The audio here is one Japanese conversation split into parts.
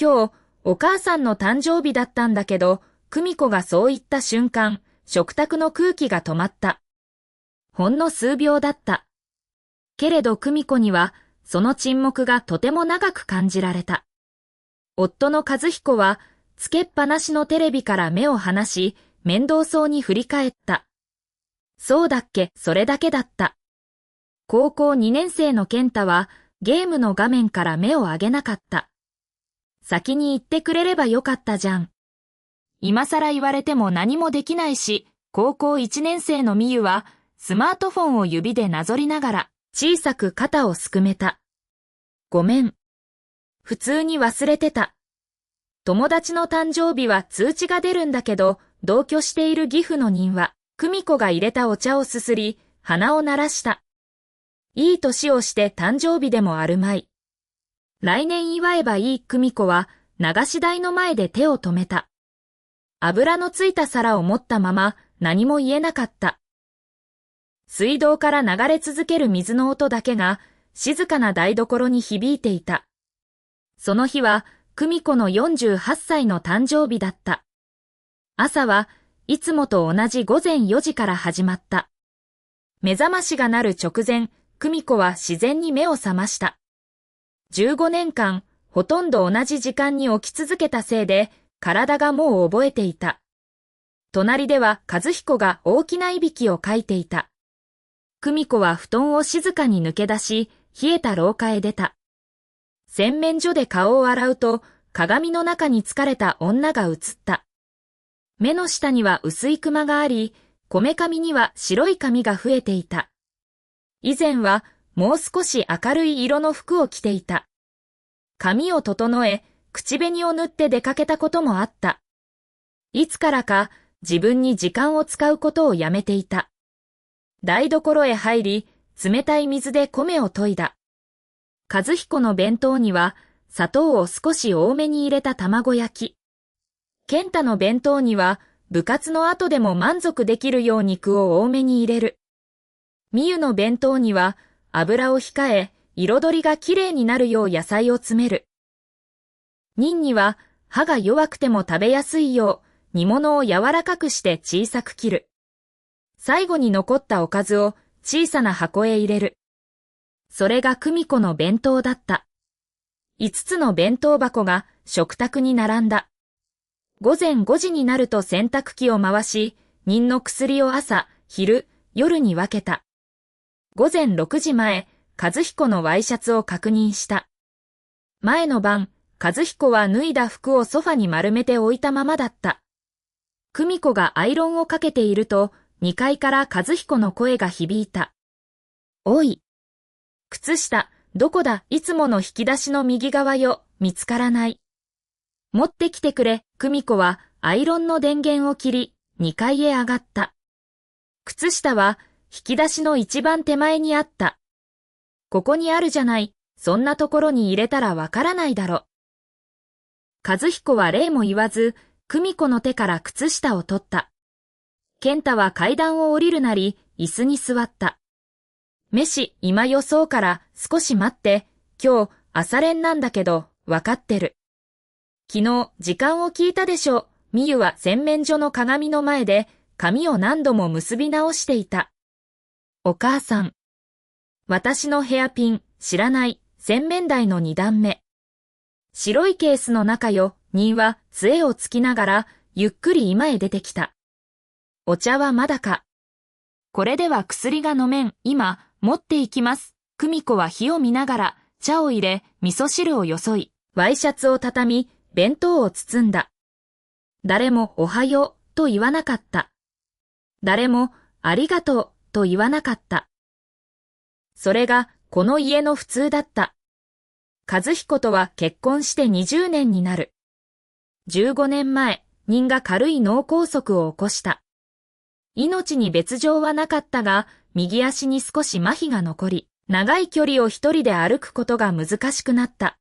今日、お母さんの誕生日だったんだけど、久美子がそう言った瞬間、食卓の空気が止まった。ほんの数秒だった。けれど久美子には、その沈黙がとても長く感じられた。夫の和彦は、つけっぱなしのテレビから目を離し、面倒そうに振り返った。そうだっけ、それだけだった。高校2年生の健太は、ゲームの画面から目を上げなかった。先に言ってくれればよかったじゃん。今更言われても何もできないし、高校1年生の美優は、スマートフォンを指でなぞりながら、小さく肩をすくめた。ごめん。普通に忘れてた。友達の誕生日は通知が出るんだけど、同居している義父の人は、久美子が入れたお茶をすすり、鼻を鳴らした。いい年をして誕生日でもあるまい。来年祝えばいい久美子は、流し台の前で手を止めた。油のついた皿を持ったまま何も言えなかった。水道から流れ続ける水の音だけが、静かな台所に響いていた。その日は、久美子の48歳の誕生日だった。朝はいつもと同じ午前4時から始まった。目覚ましが鳴る直前、久美子は自然に目を覚ました。15年間、ほとんど同じ時間に起き続けたせいで、体がもう覚えていた。隣では和彦が大きないびきをかいていた。久美子は布団を静かに抜け出し、冷えた廊下へ出た。洗面所で顔を洗うと、鏡の中に疲れた女が映った。目の下には薄いクマがあり、こめかみには白い髪が増えていた。以前はもう少し明るい色の服を着ていた。髪を整え、口紅を塗って出かけたこともあった。いつからか自分に時間を使うことをやめていた。台所へ入り、冷たい水で米を研いだ。和彦の弁当には砂糖を少し多めに入れた卵焼き。健太の弁当には部活の後でも満足できるよう肉を多めに入れる。美優の弁当には油を控え、彩りがきれいになるよう野菜を詰める。ニンには歯が弱くても食べやすいよう煮物を柔らかくして小さく切る。最後に残ったおかずを小さな箱へ入れる。それが久美子の弁当だった。5つの弁当箱が食卓に並んだ。午前5時になると洗濯機を回し、妊の薬を朝、昼、夜に分けた。午前6時前、和彦のワイシャツを確認した。前の晩、和彦は脱いだ服をソファに丸めて置いたままだった。久美子がアイロンをかけていると、2階から和彦の声が響いた。おい。靴下、どこだ、いつもの引き出しの右側よ、見つからない。持ってきてくれ、久美子はアイロンの電源を切り、2階へ上がった。靴下は引き出しの一番手前にあった。ここにあるじゃない、そんなところに入れたらわからないだろ。和彦は礼も言わず、久美子の手から靴下を取った。健太は階段を降りるなり、椅子に座った。飯、今よそうから少し待って、今日朝練なんだけど、わかってる。昨日時間を聞いたでしょ。美優は洗面所の鏡の前で髪を何度も結び直していた。お母さん。私のヘアピン、知らない、洗面台の2段目。白いケースの中よ、妊は杖をつきながら、ゆっくり居間へ出てきた。お茶はまだか。これでは薬が飲めん、今、持っていきます。久美子は火を見ながら、茶を入れ、味噌汁をよそい、ワイシャツを畳み、弁当を包んだ。誰もおはようと言わなかった。誰もありがとうと言わなかった。それがこの家の普通だった。和彦とは結婚して20年になる。15年前、妊が軽い脳梗塞を起こした。命に別状はなかったが、右足に少し麻痺が残り、長い距離を一人で歩くことが難しくなった。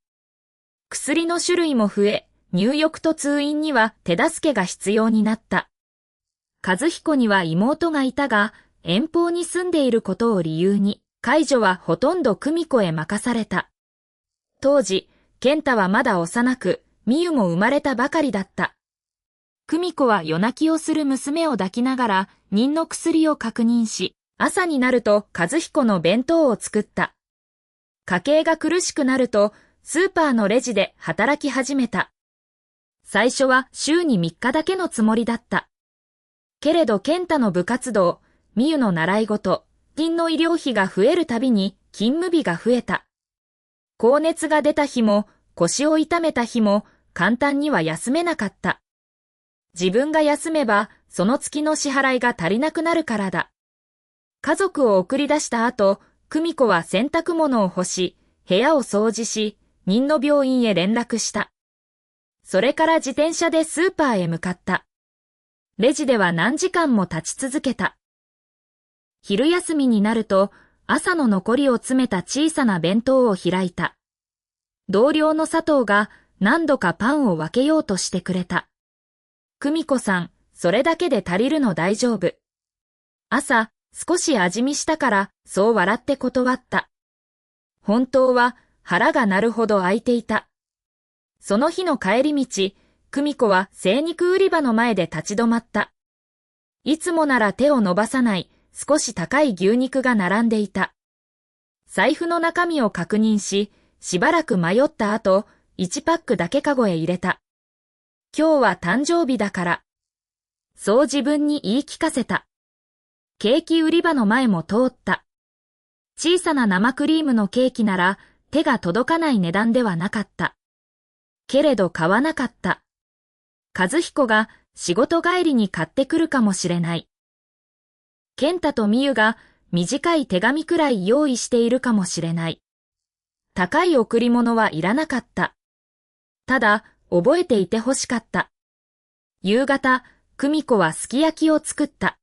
薬の種類も増え、入浴と通院には手助けが必要になった。和彦には妹がいたが、遠方に住んでいることを理由に、介助はほとんど久美子へ任された。当時、健太はまだ幼く、美優も生まれたばかりだった。久美子は夜泣きをする娘を抱きながら妊の薬を確認し、朝になると和彦の弁当を作った。家計が苦しくなるとスーパーのレジで働き始めた。最初は週に3日だけのつもりだった。けれど健太の部活動、美優の習い事、院の医療費が増えるたびに勤務日が増えた。高熱が出た日も腰を痛めた日も簡単には休めなかった。自分が休めばその月の支払いが足りなくなるからだ。家族を送り出した後、久美子は洗濯物を干し、部屋を掃除し、妊の病院へ連絡した。それから自転車でスーパーへ向かった。レジでは何時間も立ち続けた。昼休みになると、朝の残りを詰めた小さな弁当を開いた。同僚の佐藤が何度かパンを分けようとしてくれた。久美子さん、それだけで足りるの大丈夫。朝、少し味見したから、そう笑って断った。本当は腹が鳴るほど空いていた。その日の帰り道、久美子は精肉売り場の前で立ち止まった。いつもなら手を伸ばさない少し高い牛肉が並んでいた。財布の中身を確認し、しばらく迷った後、1パックだけカゴへ入れた。今日は誕生日だから。そう自分に言い聞かせた。ケーキ売り場の前も通った。小さな生クリームのケーキなら手が届かない値段ではなかった。けれど買わなかった。和彦が仕事帰りに買ってくるかもしれない。健太と美優が短い手紙くらい用意しているかもしれない。高い贈り物はいらなかった。ただ、覚えていてほしかった。夕方、久美子はすき焼きを作った。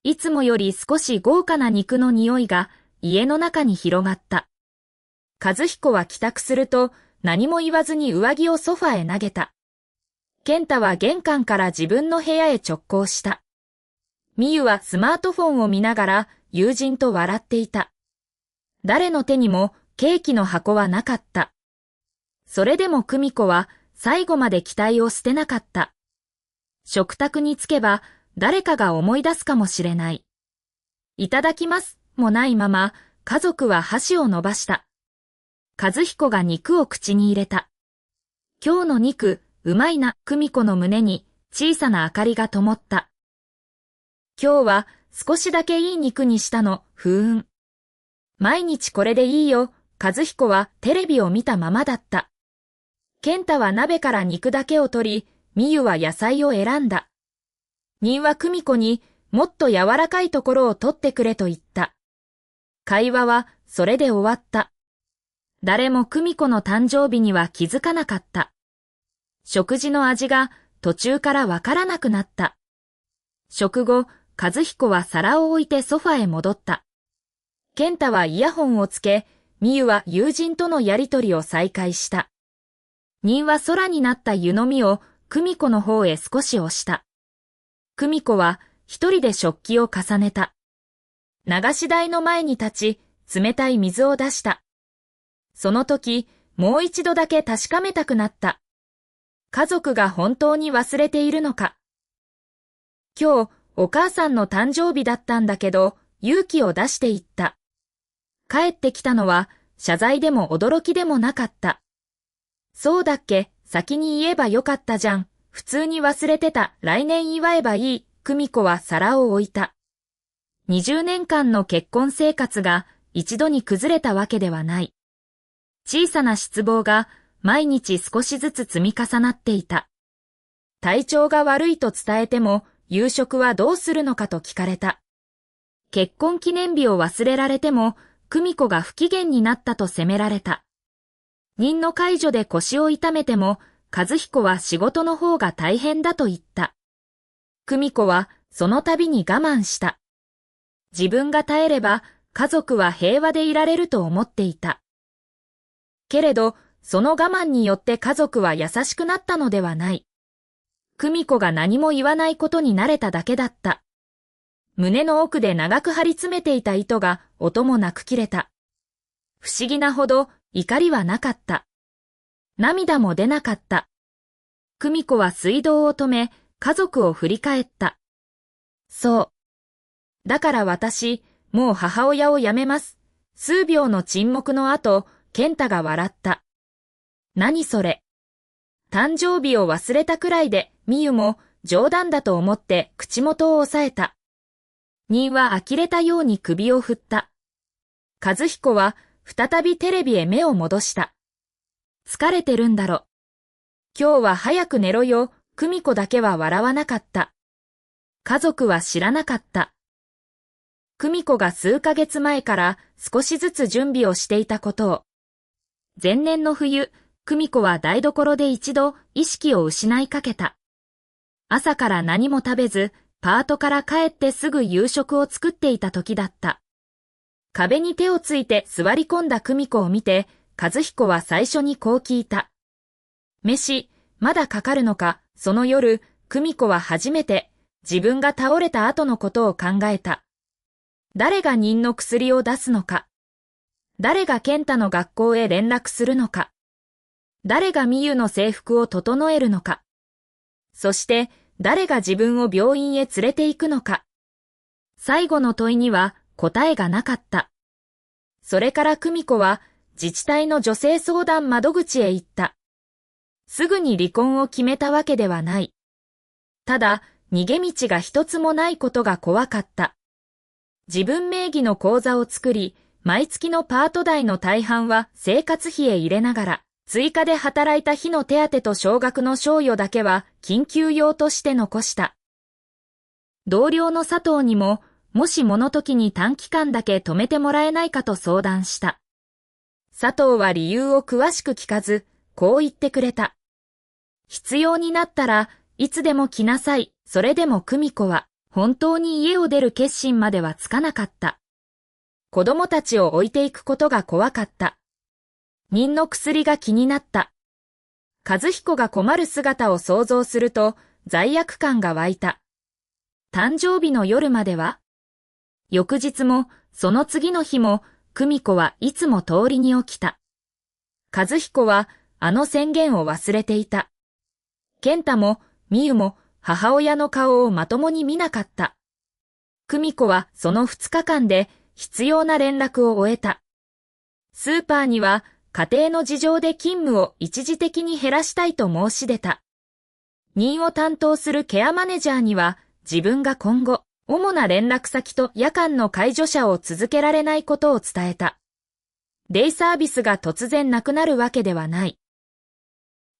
いつもより少し豪華な肉の匂いが家の中に広がった。和彦は帰宅すると何も言わずに上着をソファへ投げた。健太は玄関から自分の部屋へ直行した。美優はスマートフォンを見ながら友人と笑っていた。誰の手にもケーキの箱はなかった。それでも久美子は最後まで期待を捨てなかった。食卓に着けば誰かが思い出すかもしれない。いただきますもないまま家族は箸を伸ばした。和彦が肉を口に入れた。今日の肉、うまいな、久美子の胸に小さな明かりが灯った。今日は少しだけいい肉にしたの、毎日これでいいよ、和彦はテレビを見たままだった。健太は鍋から肉だけを取り、美優は野菜を選んだ。妊は久美子にもっと柔らかいところを取ってくれと言った。会話はそれで終わった。誰も久美子の誕生日には気づかなかった。食事の味が途中からわからなくなった。食後、和彦は皿を置いてソファへ戻った。健太はイヤホンをつけ、美優は友人とのやりとりを再開した。妊は空になった湯飲みを久美子の方へ少し押した。久美子は一人で食器を重ねた。流し台の前に立ち、冷たい水を出した。その時、もう一度だけ確かめたくなった。家族が本当に忘れているのか。今日、お母さんの誕生日だったんだけど、勇気を出していった。帰ってきたのは、謝罪でも驚きでもなかった。そうだっけ、先に言えばよかったじゃん。普通に忘れてた、来年祝えばいい。久美子は皿を置いた。20年間の結婚生活が一度に崩れたわけではない。小さな失望が毎日少しずつ積み重なっていた。体調が悪いと伝えても、夕食はどうするのかと聞かれた。結婚記念日を忘れられても、久美子が不機嫌になったと責められた。妊の介助で腰を痛めても、和彦は仕事の方が大変だと言った。久美子はその度に我慢した。自分が耐えれば家族は平和でいられると思っていた。けれど、その我慢によって家族は優しくなったのではない。久美子が何も言わないことに慣れただけだった。胸の奥で長く張り詰めていた糸が音もなく切れた。不思議なほど怒りはなかった。涙も出なかった。久美子は水道を止め、家族を振り返った。そう。だから私、もう母親を辞めます。数秒の沈黙の後、健太が笑った。何それ。誕生日を忘れたくらいで、みゆも冗談だと思って口元を押さえた。には呆れたように首を振った。和彦は再びテレビへ目を戻した。疲れてるんだろ。今日は早く寝ろよ。久美子だけは笑わなかった。家族は知らなかった。久美子が数ヶ月前から少しずつ準備をしていたことを。前年の冬、久美子は台所で一度意識を失いかけた。朝から何も食べず、パートから帰ってすぐ夕食を作っていた時だった。壁に手をついて座り込んだ久美子を見て、和彦は最初にこう聞いた。飯、まだかかるのか。その夜、久美子は初めて自分が倒れた後のことを考えた。誰が妊の薬を出すのか。誰が健太の学校へ連絡するのか。誰がみゆの制服を整えるのか。そして誰が自分を病院へ連れて行くのか。最後の問いには答えがなかった。それから久美子は自治体の女性相談窓口へ行った。すぐに離婚を決めたわけではない。ただ、逃げ道が一つもないことが怖かった。自分名義の口座を作り、毎月のパート代の大半は生活費へ入れながら、追加で働いた日の手当と少額の賞与だけは緊急用として残した。同僚の佐藤にも、もしもの時に短期間だけ止めてもらえないかと相談した。佐藤は理由を詳しく聞かず、こう言ってくれた。必要になったらいつでも来なさい。それでも久美子は本当に家を出る決心まではつかなかった。子供たちを置いていくことが怖かった。妊の薬が気になった。和彦が困る姿を想像すると罪悪感が湧いた。誕生日の夜までは？翌日もその次の日も久美子はいつも通りに起きた。和彦はあの宣言を忘れていた。健太もみゆも母親の顔をまともに見なかった。久美子はその2日間で必要な連絡を終えた。スーパーには家庭の事情で勤務を一時的に減らしたいと申し出た。妊を担当するケアマネジャーには自分が今後、主な連絡先と夜間の介助者を続けられないことを伝えた。デイサービスが突然なくなるわけではない。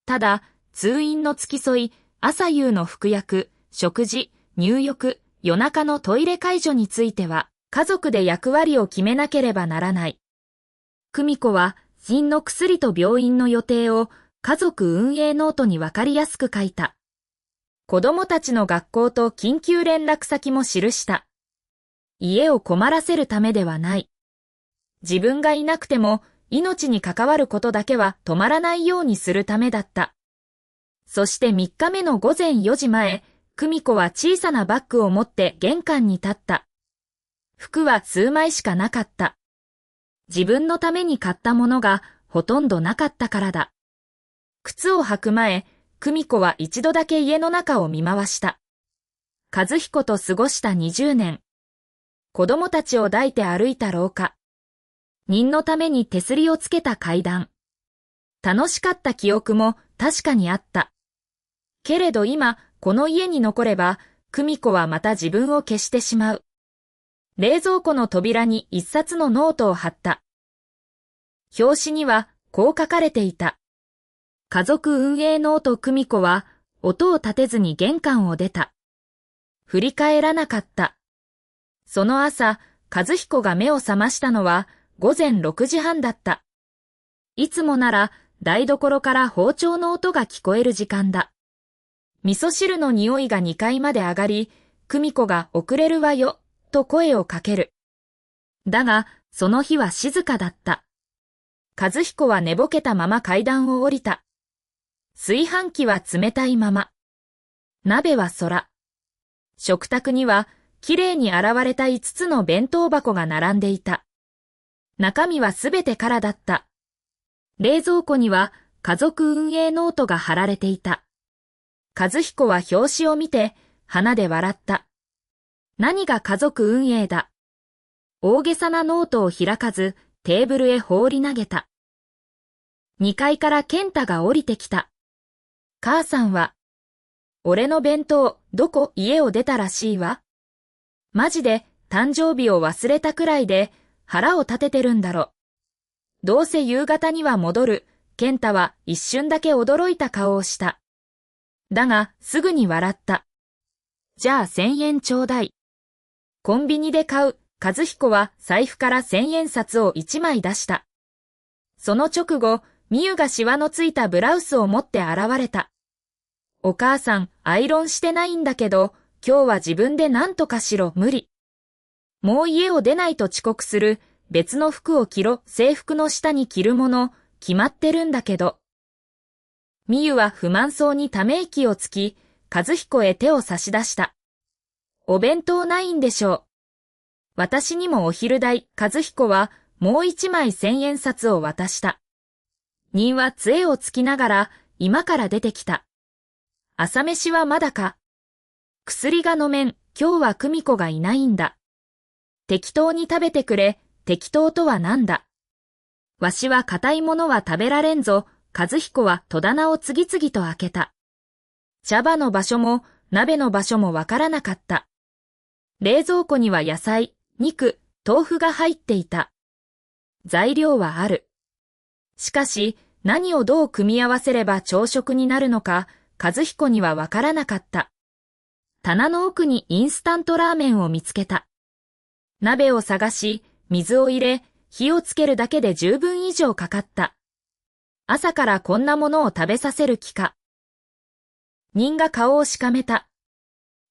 ただ、通院の付き添い、朝夕の服薬、食事、入浴、夜中のトイレ介助については、家族で役割を決めなければならない。久美子は、妊の薬と病院の予定を家族運営ノートにわかりやすく書いた。子供たちの学校と緊急連絡先も記した。家を困らせるためではない。自分がいなくても命に関わることだけは止まらないようにするためだった。そして3日目の午前4時前、久美子は小さなバッグを持って玄関に立った。服は数枚しかなかった。自分のために買ったものがほとんどなかったからだ。靴を履く前、久美子は一度だけ家の中を見回した。和彦と過ごした20年。子供たちを抱いて歩いた廊下。妊のために手すりをつけた階段。楽しかった記憶も確かにあった。けれど今、この家に残れば、久美子はまた自分を消してしまう。冷蔵庫の扉に一冊のノートを貼った。表紙にはこう書かれていた。家族運営ノート久美子は音を立てずに玄関を出た。振り返らなかった。その朝、和彦が目を覚ましたのは午前6時半だった。いつもなら台所から包丁の音が聞こえる時間だ。味噌汁の匂いが2階まで上がり、久美子が遅れるわよ、と声をかける。だが、その日は静かだった。和彦は寝ぼけたまま階段を降りた。炊飯器は冷たいまま。鍋は空。食卓には、きれいに洗われた5つの弁当箱が並んでいた。中身はすべて空だった。冷蔵庫には、家族運営ノートが貼られていた。和彦は表紙を見て、鼻で笑った。何が家族運営だ。大げさなノートを開かず、テーブルへ放り投げた。2階から健太が降りてきた。母さんは、俺の弁当、家を出たらしいわ。マジで誕生日を忘れたくらいで腹を立ててるんだろ。どうせ夕方には戻る。健太は一瞬だけ驚いた顔をした。だがすぐに笑った。じゃあ1000円ちょうだい。コンビニで買う。和彦は財布から1000円札を1枚出した。その直後、みゆがシワのついたブラウスを持って現れた。お母さん、アイロンしてないんだけど、今日は自分で何とかしろ、無理。もう家を出ないと遅刻する。別の服を着ろ。制服の下に着るもの、決まってるんだけど。みゆは不満そうにため息をつき、和彦へ手を差し出した。お弁当ないんでしょう。私にもお昼代。和彦はもう一枚1000円札を渡した。人は杖をつきながら今から出てきた。朝飯はまだか。薬が飲めん。今日は久美子がいないんだ。適当に食べてくれ。適当とはなんだ。わしは硬いものは食べられんぞ。和彦は戸棚を次々と開けた。茶葉の場所も鍋の場所もわからなかった。冷蔵庫には野菜、肉、豆腐が入っていた。材料はある。しかし何をどう組み合わせれば朝食になるのか、和彦にはわからなかった。棚の奥にインスタントラーメンを見つけた。鍋を探し、水を入れ、火をつけるだけで10分以上かかった。朝からこんなものを食べさせる気か。人が顔をしかめた。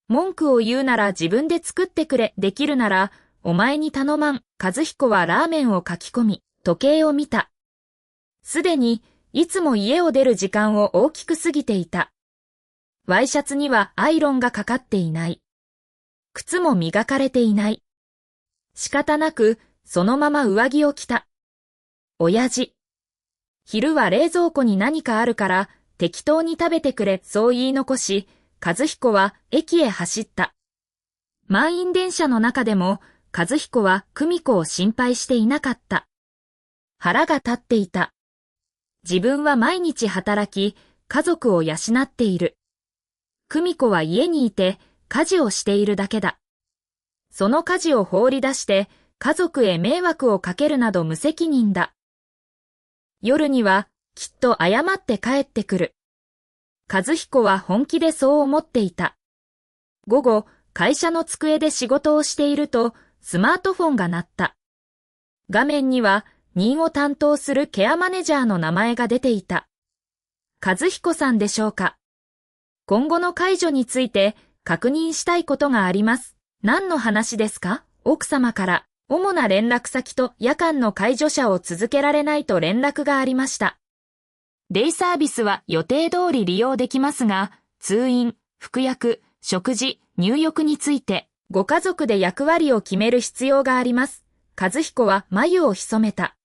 文句を言うなら自分で作ってくれ。できるならお前に頼まん。和彦はラーメンをかき込み、時計を見た。すでにいつも家を出る時間を大きく過ぎていた。ワイシャツにはアイロンがかかっていない。靴も磨かれていない。仕方なくそのまま上着を着た。親父。昼は冷蔵庫に何かあるから適当に食べてくれ。そう言い残し、和彦は駅へ走った。満員電車の中でも和彦は久美子を心配していなかった。腹が立っていた。自分は毎日働き、家族を養っている。久美子は家にいて家事をしているだけだ。その家事を放り出して家族へ迷惑をかけるなど無責任だ。夜にはきっと謝って帰ってくる。和彦は本気でそう思っていた。午後、会社の机で仕事をしているとスマートフォンが鳴った。画面には任を担当するケアマネジャーの名前が出ていた。和彦さんでしょうか。今後の介助について確認したいことがあります。何の話ですか？奥様から主な連絡先と夜間の介助者を続けられないと連絡がありました。デイサービスは予定通り利用できますが、通院、服薬、食事、入浴についてご家族で役割を決める必要があります。和彦は眉を潜めた。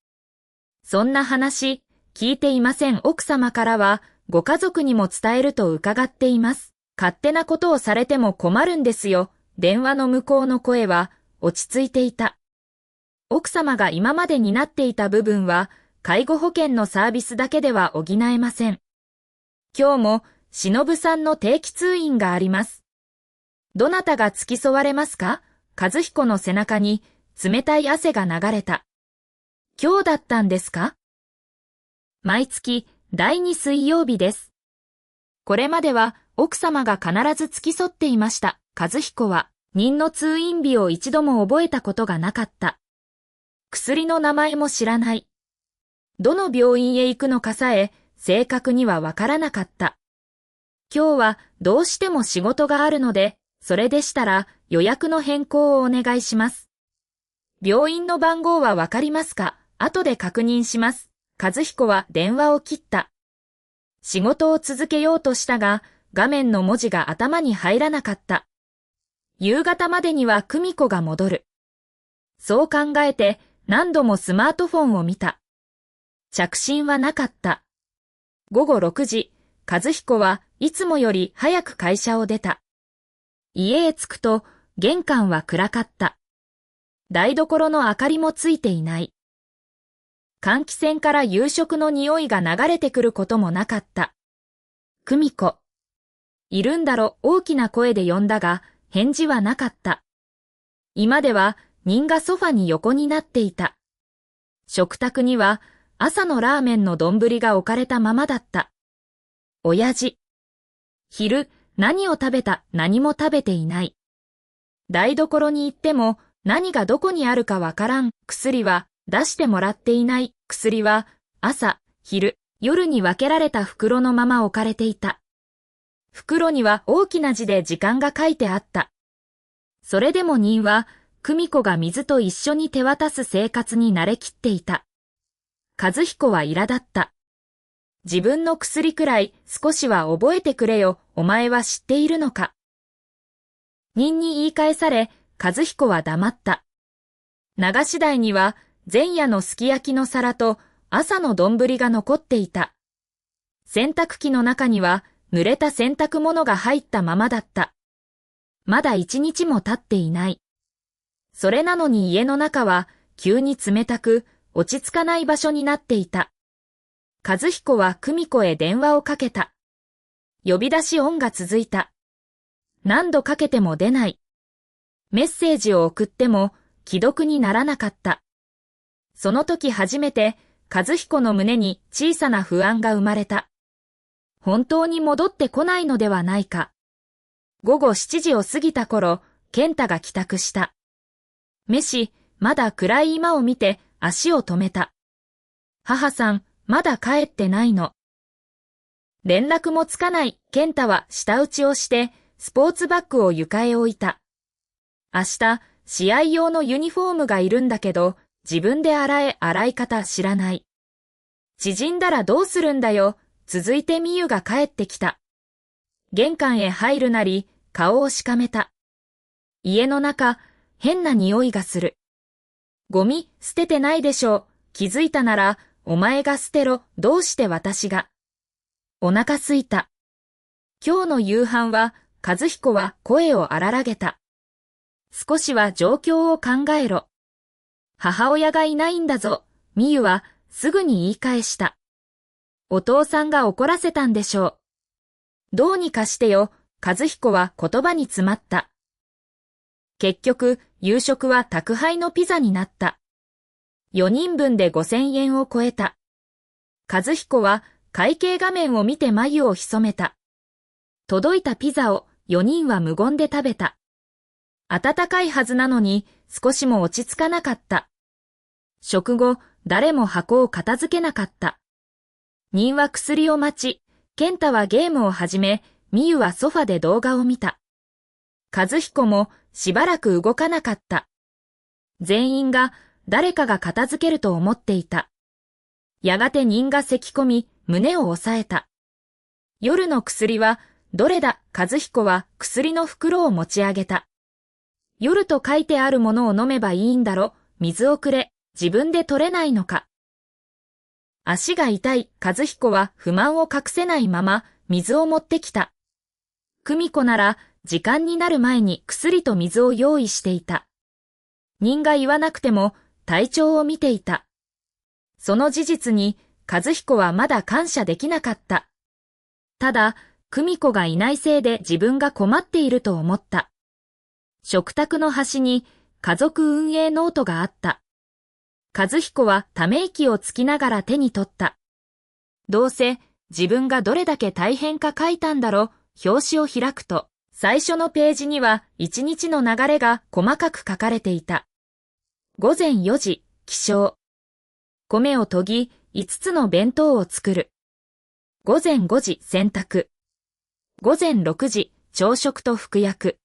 そんな話、聞いていません。奥様からはご家族にも伝えると伺っています。勝手なことをされても困るんですよ。電話の向こうの声は落ち着いていた。奥様が今まで担っていた部分は介護保険のサービスだけでは補えません。今日も忍さんの定期通院があります。どなたが付き添われますか？和彦の背中に冷たい汗が流れた。今日だったんですか？毎月第2水曜日です。これまでは奥様が必ず付き添っていました。和彦は任の通院日を一度も覚えたことがなかった。薬の名前も知らない。どの病院へ行くのかさえ正確にはわからなかった。今日はどうしても仕事があるので、それでしたら予約の変更をお願いします。病院の番号はわかりますか？後で確認します。和彦は電話を切った。仕事を続けようとしたが、画面の文字が頭に入らなかった。夕方までには久美子が戻る。そう考えて何度もスマートフォンを見た。着信はなかった。午後6時、和彦はいつもより早く会社を出た。家へ着くと玄関は暗かった。台所の明かりもついていない。換気扇から夕食の匂いが流れてくることもなかった。久美子。いるんだろ、大きな声で呼んだが、返事はなかった。今では人がソファに横になっていた。食卓には朝のラーメンの丼が置かれたままだった。親父。昼、何を食べた、何も食べていない。台所に行っても何がどこにあるかわからん。薬は出してもらっていない。薬は朝、昼、夜に分けられた袋のまま置かれていた。袋には大きな字で時間が書いてあった。それでも人は久美子が水と一緒に手渡す生活に慣れきっていた。和彦は苛立った。自分の薬くらい少しは覚えてくれよ、お前は知っているのか。人に言い返され、和彦は黙った。流し台には前夜のすき焼きの皿と朝の丼が残っていた。洗濯機の中には濡れた洗濯物が入ったままだった。まだ一日も経っていない。それなのに家の中は急に冷たく落ち着かない場所になっていた。和彦は久美子へ電話をかけた。呼び出し音が続いた。何度かけても出ない。メッセージを送っても既読にならなかった。その時初めて和彦の胸に小さな不安が生まれた。本当に戻ってこないのではないか。午後7時を過ぎた頃、健太が帰宅した。飯、まだ暗い居間を見て足を止めた。母さん、まだ帰ってないの。連絡もつかない。健太は舌打ちをしてスポーツバッグを床へ置いた。明日、試合用のユニフォームがいるんだけど、自分で洗い方知らない。縮んだらどうするんだよ。続いてみゆが帰ってきた。玄関へ入るなり、顔をしかめた。家の中、変な匂いがする。ゴミ、捨ててないでしょう。気づいたなら、お前が捨てろ。どうして私が。お腹すいた。今日の夕飯は、和彦は声を荒らげた。少しは状況を考えろ。母親がいないんだぞ。みゆはすぐに言い返した。お父さんが怒らせたんでしょう。どうにかしてよ。和彦は言葉に詰まった。結局、夕食は宅配のピザになった。4人分で5000円を超えた。和彦は会計画面を見て眉を潜めた。届いたピザを4人は無言で食べた。温かいはずなのに少しも落ち着かなかった。食後、誰も箱を片付けなかった。人は薬を待ち、健太はゲームを始め、みゆはソファで動画を見た。和彦もしばらく動かなかった。全員が誰かが片付けると思っていた。やがて人が咳き込み、胸を押さえた。夜の薬はどれだ。和彦は薬の袋を持ち上げた。夜と書いてあるものを飲めばいいんだろ。水をくれ。自分で取れないのか。足が痛い。和彦は不満を隠せないまま水を持ってきた。久美子なら時間になる前に薬と水を用意していた。人が言わなくても体調を見ていた。その事実に和彦はまだ感謝できなかった。ただ、久美子がいないせいで自分が困っていると思った。食卓の端に家族運営ノートがあった。和彦はため息をつきながら手に取った。どうせ自分がどれだけ大変か書いたんだろう。表紙を開くと、最初のページには一日の流れが細かく書かれていた。午前4時、起床。米を研ぎ、5つの弁当を作る。午前5時、洗濯。午前6時、朝食と服薬。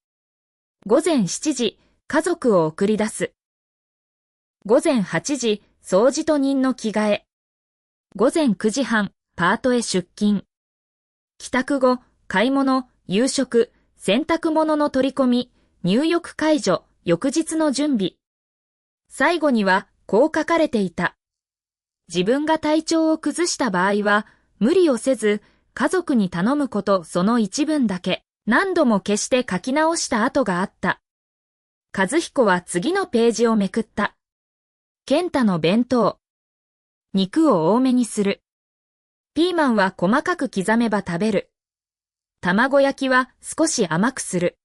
午前7時、家族を送り出す。午前8時、掃除と人の着替え。午前9時半、パートへ出勤。帰宅後、買い物、夕食、洗濯物の取り込み、入浴介助、翌日の準備。最後にはこう書かれていた。自分が体調を崩した場合は、無理をせず、家族に頼むことその一文だけ、何度も消して書き直した跡があった。和彦は次のページをめくった。健太の弁当。肉を多めにする。ピーマンは細かく刻めば食べる。卵焼きは少し甘くする。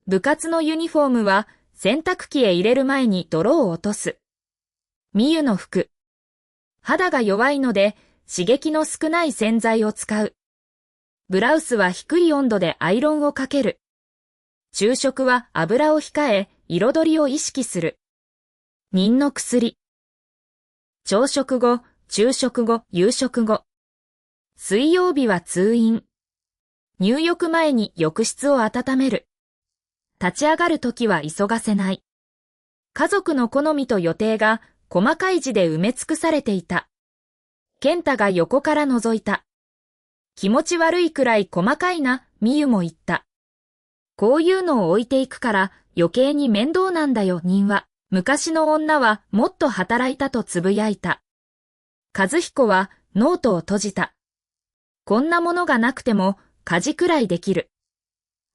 部活のユニフォームは洗濯機へ入れる前に泥を落とす。みゆの服。肌が弱いので刺激の少ない洗剤を使う。ブラウスは低い温度でアイロンをかける。昼食は油を控え、彩りを意識する。妊の薬。朝食後、昼食後、夕食後。水曜日は通院。入浴前に浴室を温める。立ち上がるときは急がせない。家族の好みと予定が細かい字で埋め尽くされていた。健太が横から覗いた。気持ち悪いくらい細かいな、みゆも言った。こういうのを置いていくから余計に面倒なんだよ、妊は。昔の女はもっと働いたとつぶやいた。和彦はノートを閉じた。こんなものがなくても家事くらいできる。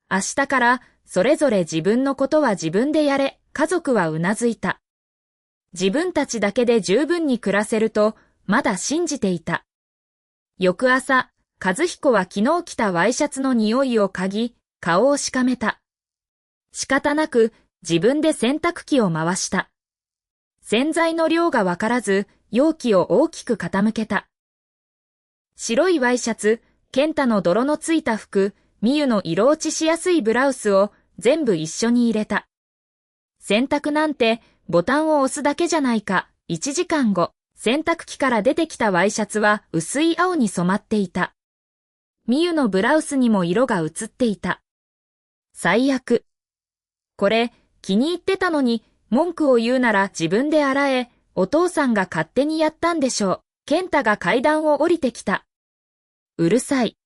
明日からそれぞれ自分のことは自分でやれ、家族はうなずいた。自分たちだけで十分に暮らせるとまだ信じていた。翌朝、和彦は昨日着たワイシャツの匂いを嗅ぎ、顔をしかめた。仕方なく自分で洗濯機を回した。洗剤の量がわからず、容器を大きく傾けた。白いワイシャツ、健太の泥のついた服、みゆの色落ちしやすいブラウスを全部一緒に入れた。洗濯なんてボタンを押すだけじゃないか。1時間後、洗濯機から出てきたワイシャツは薄い青に染まっていた。みゆのブラウスにも色が移っていた。最悪。これ気に入ってたのに文句を言うなら自分で洗え。お父さんが勝手にやったんでしょう。健太が階段を降りてきた。うるさい。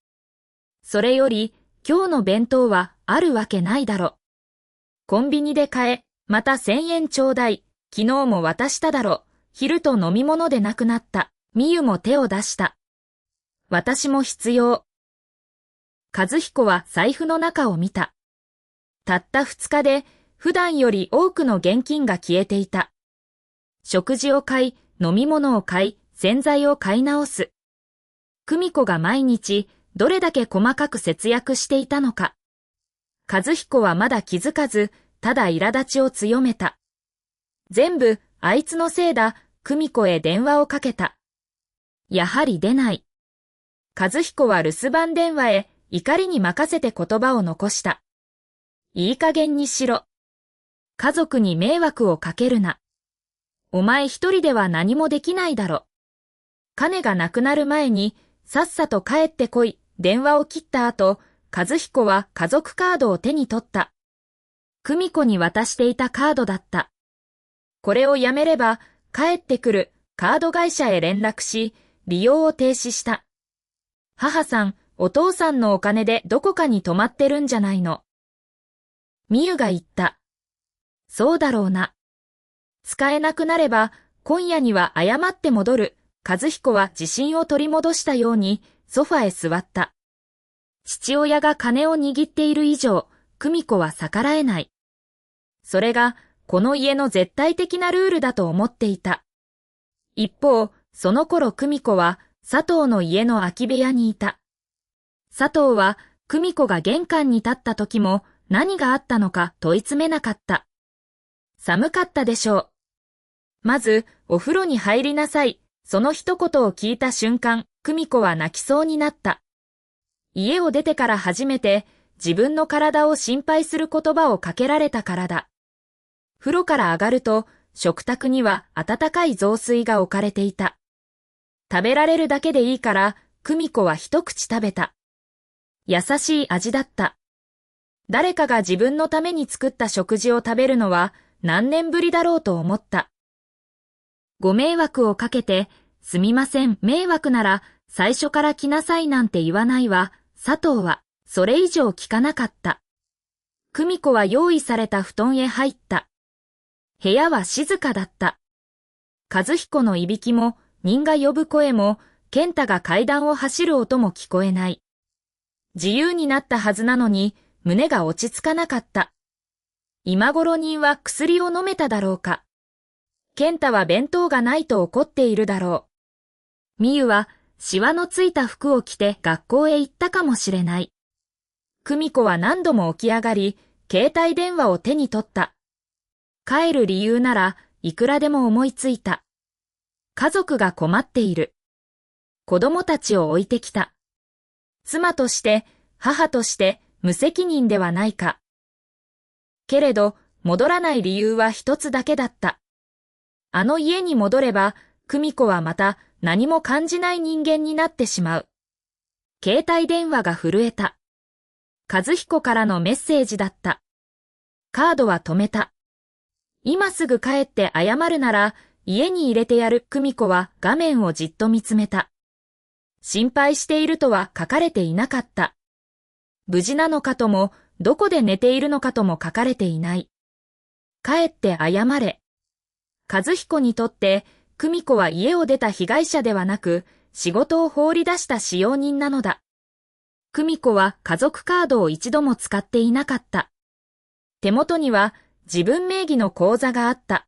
それより今日の弁当はあるわけないだろ。コンビニで買え。また1000円ちょうだい。昨日も渡しただろ。昼と飲み物でなくなった。みゆも手を出した。私も必要。和彦は財布の中を見た。たった2日で普段より多くの現金が消えていた。食事を買い、飲み物を買い、洗剤を買い直す。久美子が毎日どれだけ細かく節約していたのか。和彦はまだ気づかず、ただ苛立ちを強めた。全部あいつのせいだ。久美子へ電話をかけた。やはり出ない。和彦は留守番電話へ怒りに任せて言葉を残した。いい加減にしろ。家族に迷惑をかけるな。お前一人では何もできないだろ。金がなくなる前にさっさと帰ってこい。電話を切った後、和彦は家族カードを手に取った。久美子に渡していたカードだった。これをやめれば帰ってくるカード会社へ連絡し、利用を停止した。母さん、お父さんのお金でどこかに泊まってるんじゃないの。みゆが言った。そうだろうな。使えなくなれば今夜には謝って戻る。和彦は自信を取り戻したようにソファへ座った。父親が金を握っている以上、久美子は逆らえない。それがこの家の絶対的なルールだと思っていた。一方、その頃久美子は佐藤の家の空き部屋にいた。佐藤は久美子が玄関に立った時も何があったのか問い詰めなかった。寒かったでしょう。まず、お風呂に入りなさい。その一言を聞いた瞬間、久美子は泣きそうになった。家を出てから初めて自分の体を心配する言葉をかけられたからだ。風呂から上がると、食卓には温かい雑炊が置かれていた。食べられるだけでいいから、久美子は一口食べた。優しい味だった。誰かが自分のために作った食事を食べるのは何年ぶりだろうと思った。ご迷惑をかけて、すみません、迷惑なら最初から来なさいなんて言わないわ。佐藤はそれ以上聞かなかった。久美子は用意された布団へ入った。部屋は静かだった。和彦のいびきも、人が呼ぶ声も、健太が階段を走る音も聞こえない。自由になったはずなのに、胸が落ち着かなかった。今頃人は薬を飲めただろうか。健太は弁当がないと怒っているだろう。みゆは、シワのついた服を着て学校へ行ったかもしれない。久美子は何度も起き上がり、携帯電話を手に取った。帰る理由ならいくらでも思いついた。家族が困っている。子供たちを置いてきた。妻として、母として無責任ではないか。けれど、戻らない理由は一つだけだった。あの家に戻れば、久美子はまた何も感じない人間になってしまう。携帯電話が震えた。和彦からのメッセージだった。カードは止めた。今すぐ帰って謝るなら、家に入れてやる。久美子は画面をじっと見つめた。心配しているとは書かれていなかった。無事なのかとも、どこで寝ているのかとも書かれていない。帰って謝れ。和彦にとって、久美子は家を出た被害者ではなく、仕事を放り出した使用人なのだ。久美子は家族カードを一度も使っていなかった。手元には自分名義の口座があった。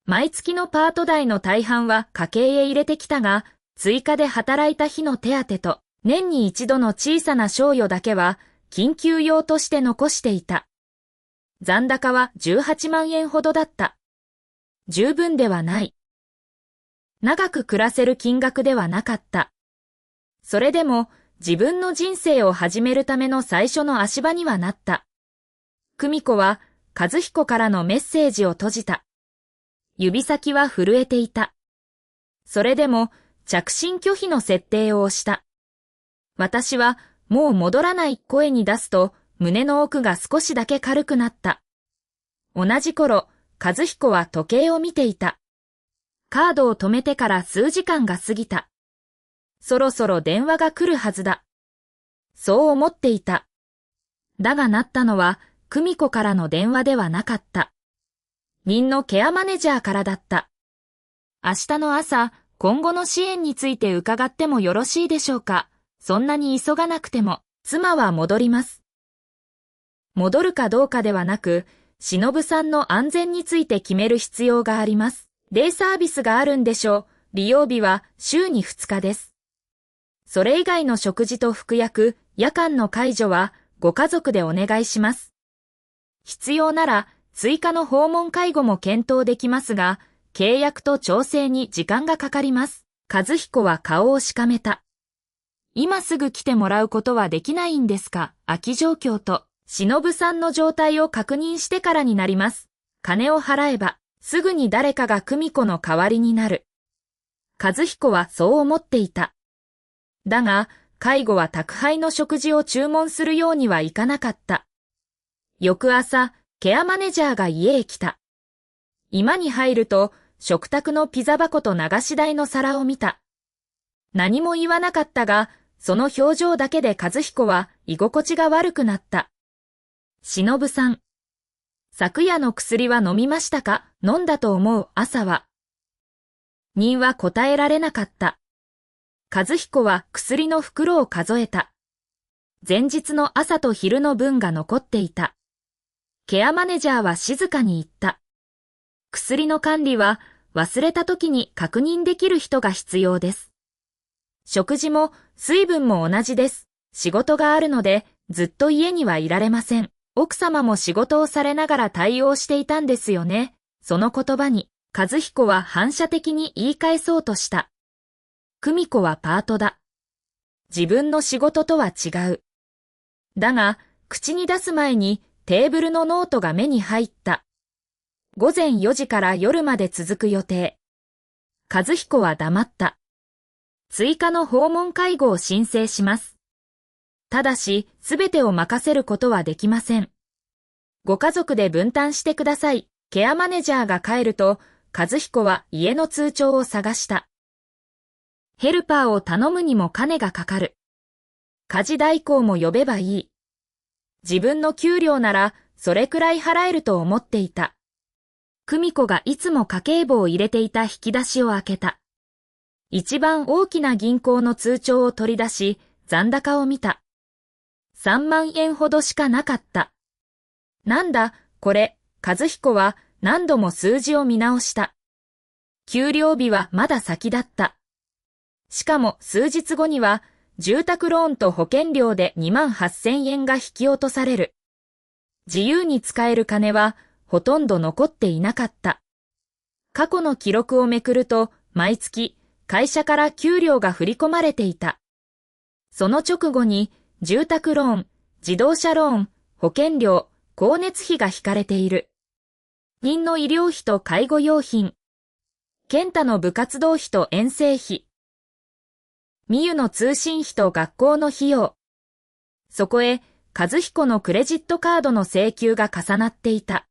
毎月のパート代の大半は家計へ入れてきたが、追加で働いた日の手当と、年に一度の小さな賞与だけは、緊急用として残していた。残高は18万円ほどだった。十分ではない。長く暮らせる金額ではなかった。それでも、自分の人生を始めるための最初の足場にはなった。久美子は、和彦からのメッセージを閉じた。指先は震えていた。それでも、着信拒否の設定を押した。私は、もう戻らない。声に出すと、胸の奥が少しだけ軽くなった。同じ頃、和彦は時計を見ていた。カードを止めてから数時間が過ぎた。そろそろ電話が来るはずだ。そう思っていた。だが鳴ったのは、久美子からの電話ではなかった。任のケアマネジャーからだった。明日の朝、今後の支援について伺ってもよろしいでしょうか。そんなに急がなくても、妻は戻ります。戻るかどうかではなく、忍さんの安全について決める必要があります。デイサービスがあるんでしょう。利用日は週に2日です。それ以外の食事と服薬、夜間の介助はご家族でお願いします。必要なら追加の訪問介護も検討できますが、契約と調整に時間がかかります。和彦は顔をしかめた。今すぐ来てもらうことはできないんですか。空き状況と忍さんの状態を確認してからになります。金を払えばすぐに誰かが久美子の代わりになる。和彦はそう思っていた。だが、介護は宅配の食事を注文するようにはいかなかった。翌朝、ケアマネジャーが家へ来た。居間に入ると、食卓のピザ箱と流し台の皿を見た。何も言わなかったが、その表情だけで和彦は居心地が悪くなった。忍さん。昨夜の薬は飲みましたか。飲んだと思う。朝は。任は答えられなかった。和彦は薬の袋を数えた。前日の朝と昼の分が残っていた。ケアマネジャーは静かに言った。薬の管理は忘れた時に確認できる人が必要です。食事も水分も同じです。仕事があるのでずっと家にはいられません。奥様も仕事をされながら対応していたんですよね。その言葉に和彦は反射的に言い返そうとした。久美子はパートだ。自分の仕事とは違う。だが、口に出す前にテーブルのノートが目に入った。午前4時から夜まで続く予定。和彦は黙った。追加の訪問介護を申請します。ただし、すべてを任せることはできません。ご家族で分担してください。ケアマネジャーが帰ると、和彦は家の通帳を探した。ヘルパーを頼むにも金がかかる。家事代行も呼べばいい。自分の給料ならそれくらい払えると思っていた。久美子がいつも家計簿を入れていた引き出しを開けた。一番大きな銀行の通帳を取り出し、残高を見た。3万円ほどしかなかった。なんだ、これ、和彦は何度も数字を見直した。給料日はまだ先だった。しかも数日後には、住宅ローンと保険料で2万8000円が引き落とされる。自由に使える金はほとんど残っていなかった。過去の記録をめくると、毎月会社から給料が振り込まれていた。その直後に住宅ローン、自動車ローン、保険料、光熱費が引かれている。人の医療費と介護用品。健太の部活動費と遠征費。みゆの通信費と学校の費用。そこへ、和彦のクレジットカードの請求が重なっていた。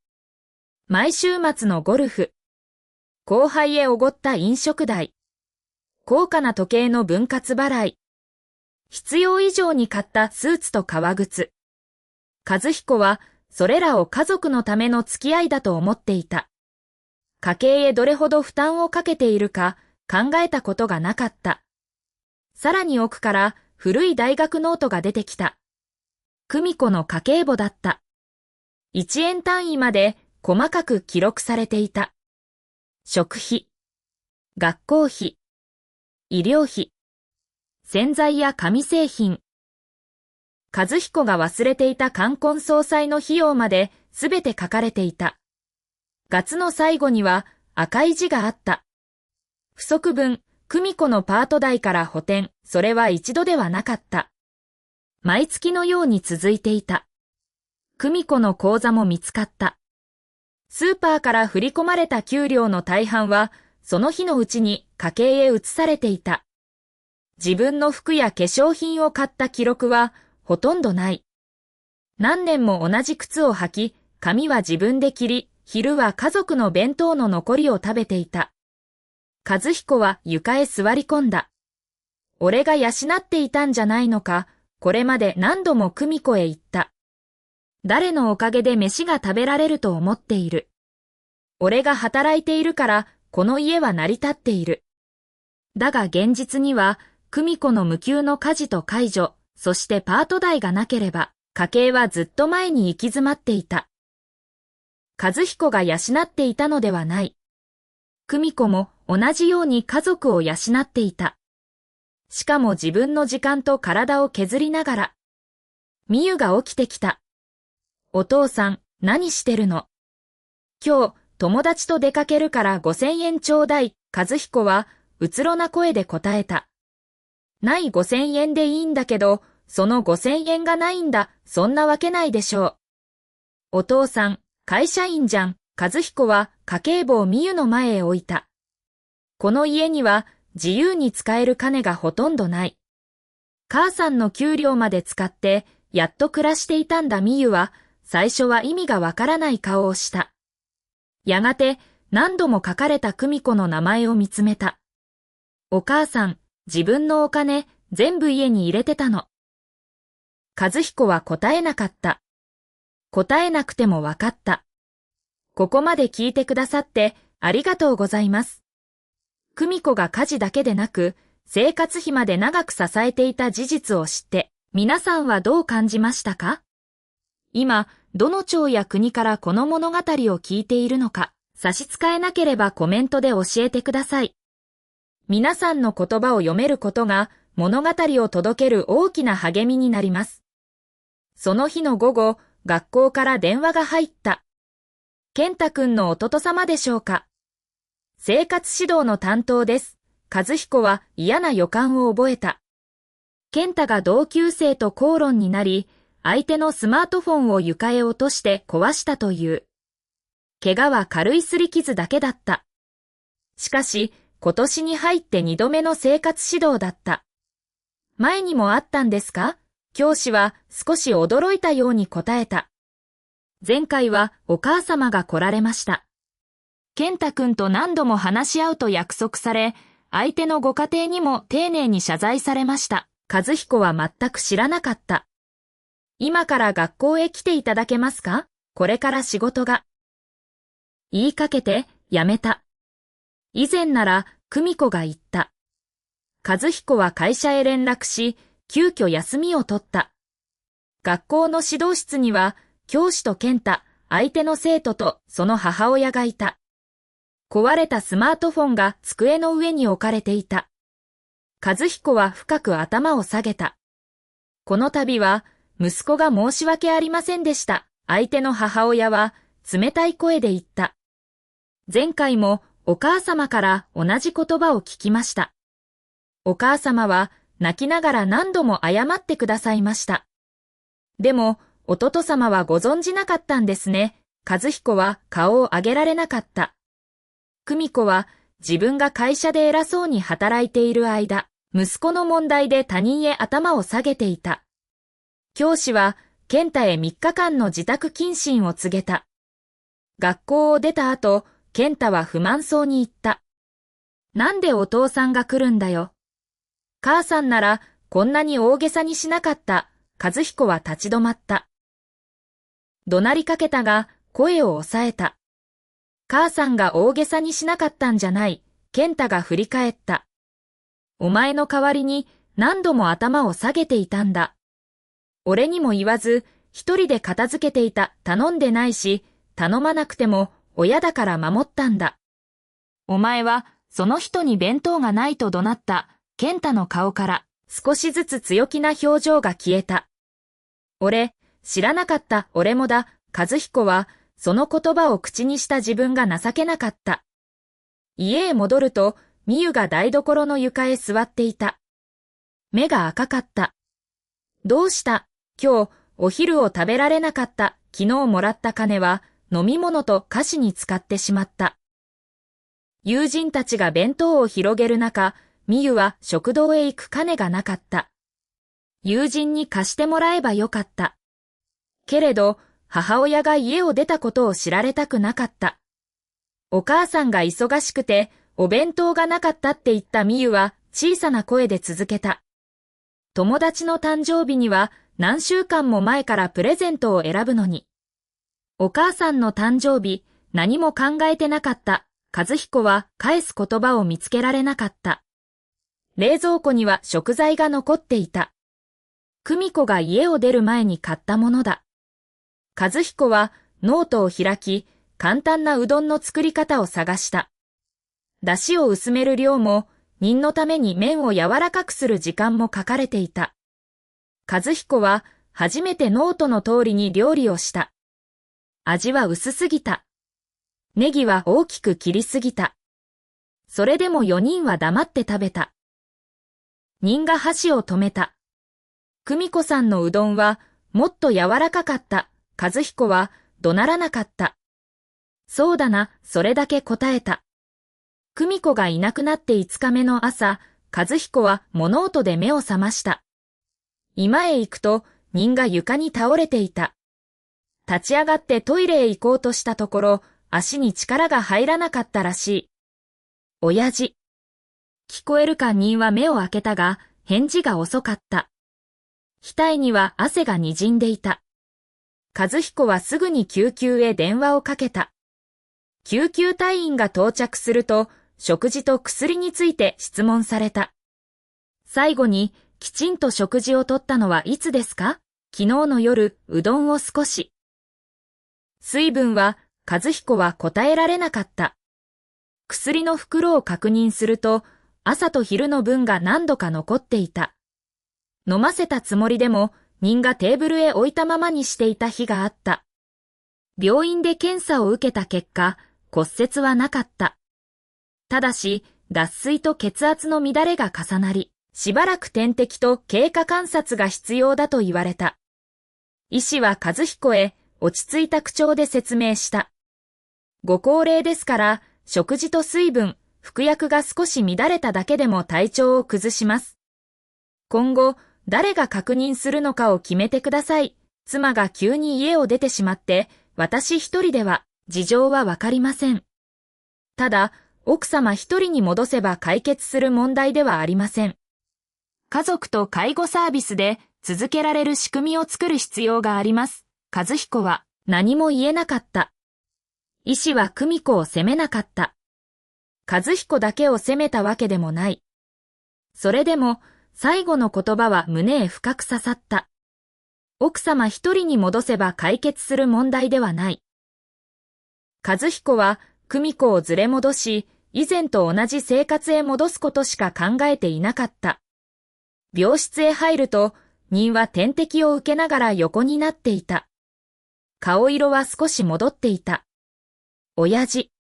毎週末のゴルフ。後輩へおごった飲食代。高価な時計の分割払い。必要以上に買ったスーツと革靴。和彦は、それらを家族のための付き合いだと思っていた。家計へどれほど負担をかけているか考えたことがなかった。さらに奥から古い大学ノートが出てきた。久美子の家計簿だった。1円単位まで細かく記録されていた。食費、学校費、医療費、洗剤や紙製品。和彦が忘れていた冠婚葬祭の費用まですべて書かれていた。月の最後には赤い字があった。不足分、久美子のパート代から補填、それは一度ではなかった。毎月のように続いていた。久美子の口座も見つかった。スーパーから振り込まれた給料の大半は、その日のうちに家計へ移されていた。自分の服や化粧品を買った記録はほとんどない。何年も同じ靴を履き、髪は自分で切り、昼は家族の弁当の残りを食べていた。和彦は床へ座り込んだ。俺が養っていたんじゃないのか、これまで何度も久美子へ言った。誰のおかげで飯が食べられると思っている。俺が働いているから、この家は成り立っている。だが現実には、久美子の無給の家事と介助、そしてパート代がなければ、家計はずっと前に行き詰まっていた。和彦が養っていたのではない。久美子も同じように家族を養っていた。しかも自分の時間と体を削りながら。みゆが起きてきた。お父さん、何してるの？今日、友達と出かけるから5000円ちょうだい。和彦は、うつろな声で答えた。ない5000円でいいんだけど、その5000円がないんだ。そんなわけないでしょう。お父さん、会社員じゃん。和彦は家計簿をみゆの前へ置いた。この家には自由に使える金がほとんどない。母さんの給料まで使ってやっと暮らしていたんだ。みゆは最初は意味がわからない顔をした。やがて何度も書かれた久美子の名前を見つめた。お母さん、自分のお金全部家に入れてたの。和彦は答えなかった。答えなくてもわかった。ここまで聞いてくださってありがとうございます。久美子が家事だけでなく、生活費まで長く支えていた事実を知って、皆さんはどう感じましたか？今、どの町や国からこの物語を聞いているのか、差し支えなければコメントで教えてください。皆さんの言葉を読めることが物語を届ける大きな励みになります。その日の午後、学校から電話が入った。健太くんの弟様でしょうか？生活指導の担当です。和彦は嫌な予感を覚えた。健太が同級生と口論になり、相手のスマートフォンを床へ落として壊したという。怪我は軽い擦り傷だけだった。しかし、今年に入って2度目の生活指導だった。前にもあったんですか？教師は少し驚いたように答えた。前回はお母様が来られました。健太くんと何度も話し合うと約束され、相手のご家庭にも丁寧に謝罪されました。和彦は全く知らなかった。今から学校へ来ていただけますか？これから仕事が。言いかけて、やめた。以前なら、久美子が言った。和彦は会社へ連絡し、急遽休みを取った。学校の指導室には、教師と健太、相手の生徒とその母親がいた。壊れたスマートフォンが机の上に置かれていた。和彦は深く頭を下げた。この度は、息子が申し訳ありませんでした。相手の母親は、冷たい声で言った。前回もお母様から同じ言葉を聞きました。お母様は泣きながら何度も謝ってくださいました。でも、弟様はご存じなかったんですね。和彦は顔を上げられなかった。久美子は自分が会社で偉そうに働いている間、息子の問題で他人へ頭を下げていた。教師は健太へ3日間の自宅謹慎を告げた。学校を出た後、健太は不満そうに言った。なんでお父さんが来るんだよ。母さんならこんなに大げさにしなかった。和彦は立ち止まった。怒鳴りかけたが声を抑えた。母さんが大げさにしなかったんじゃない。健太が振り返った。お前の代わりに何度も頭を下げていたんだ。俺にも言わず、一人で片付けていた。頼んでないし、頼まなくても親だから守ったんだ。お前はその人に弁当がないと怒鳴った。健太の顔から少しずつ強気な表情が消えた。俺、知らなかった。俺もだ。和彦はその言葉を口にした自分が情けなかった。家へ戻ると、美優が台所の床へ座っていた。目が赤かった。どうした？今日、お昼を食べられなかった。昨日もらった金は、飲み物と菓子に使ってしまった。友人たちが弁当を広げる中、美優は食堂へ行く金がなかった。友人に貸してもらえばよかった。けれど、母親が家を出たことを知られたくなかった。お母さんが忙しくて、お弁当がなかったって言った美優は小さな声で続けた。友達の誕生日には何週間も前からプレゼントを選ぶのに。お母さんの誕生日、何も考えてなかった。和彦は返す言葉を見つけられなかった。冷蔵庫には食材が残っていた。久美子が家を出る前に買ったものだ。和彦はノートを開き、簡単なうどんの作り方を探した。出汁を薄める量も、念のために麺を柔らかくする時間も書かれていた。和彦は初めてノートの通りに料理をした。味は薄すぎた。ネギは大きく切りすぎた。それでも4人は黙って食べた。人が箸を止めた。久美子さんのうどんはもっと柔らかかった。和彦は怒鳴らなかった。そうだな、それだけ答えた。久美子がいなくなって5日目の朝、和彦は物音で目を覚ました。居間へ行くと、人が床に倒れていた。立ち上がってトイレへ行こうとしたところ、足に力が入らなかったらしい。親父。聞こえるか人は目を開けたが、返事が遅かった。額には汗が滲んでいた。和彦はすぐに救急へ電話をかけた。救急隊員が到着すると、食事と薬について質問された。最後に、きちんと食事をとったのはいつですか？昨日の夜、うどんを少し。水分は、和彦は答えられなかった。薬の袋を確認すると、朝と昼の分が何度か残っていた。飲ませたつもりでも、人がテーブルへ置いたままにしていた日があった。病院で検査を受けた結果、骨折はなかった。ただし、脱水と血圧の乱れが重なり、しばらく点滴と経過観察が必要だと言われた。医師は和彦へ落ち着いた口調で説明した。ご高齢ですから、食事と水分、服薬が少し乱れただけでも体調を崩します。今後、誰が確認するのかを決めてください。妻が急に家を出てしまって、私一人では事情はわかりません。ただ、奥様一人に戻せば解決する問題ではありません。家族と介護サービスで続けられる仕組みを作る必要があります。和彦は何も言えなかった。医師は久美子を責めなかった。和彦だけを責めたわけでもない。それでも、最後の言葉は胸へ深く刺さった。奥様一人に戻せば解決する問題ではない。和彦は、久美子を連れ戻し、以前と同じ生活へ戻すことしか考えていなかった。病室へ入ると、妊は点滴を受けながら横になっていた。顔色は少し戻っていた。親父。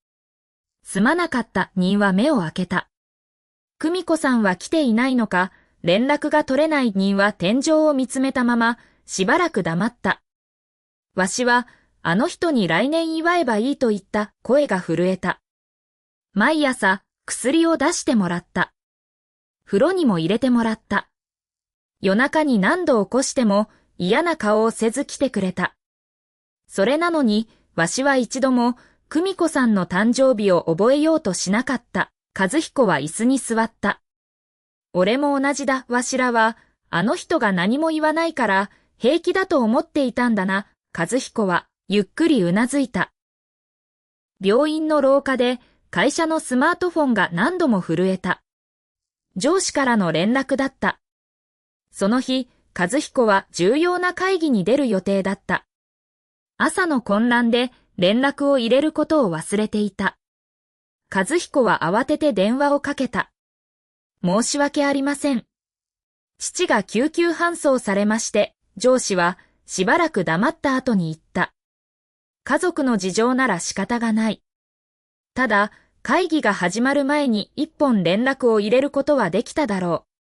すまなかった。妊は目を開けた。久美子さんは来ていないのか、連絡が取れない。妊は天井を見つめたまま、しばらく黙った。わしは、あの人に来年祝えばいいと言った。声が震えた。毎朝、薬を出してもらった。風呂にも入れてもらった。夜中に何度起こしても嫌な顔をせず来てくれた。それなのに、わしは一度も、久美子さんの誕生日を覚えようとしなかった。和彦は椅子に座った。俺も同じだ。わしらは、あの人が何も言わないから、平気だと思っていたんだな。和彦は、ゆっくりうなずいた。病院の廊下で、会社のスマートフォンが何度も震えた。上司からの連絡だった。その日、和彦は重要な会議に出る予定だった。朝の混乱で連絡を入れることを忘れていた。和彦は慌てて電話をかけた。申し訳ありません。父が救急搬送されまして、上司はしばらく黙った後に言った。家族の事情なら仕方がない。ただ、会議が始まる前に一本連絡を入れることはできただろう。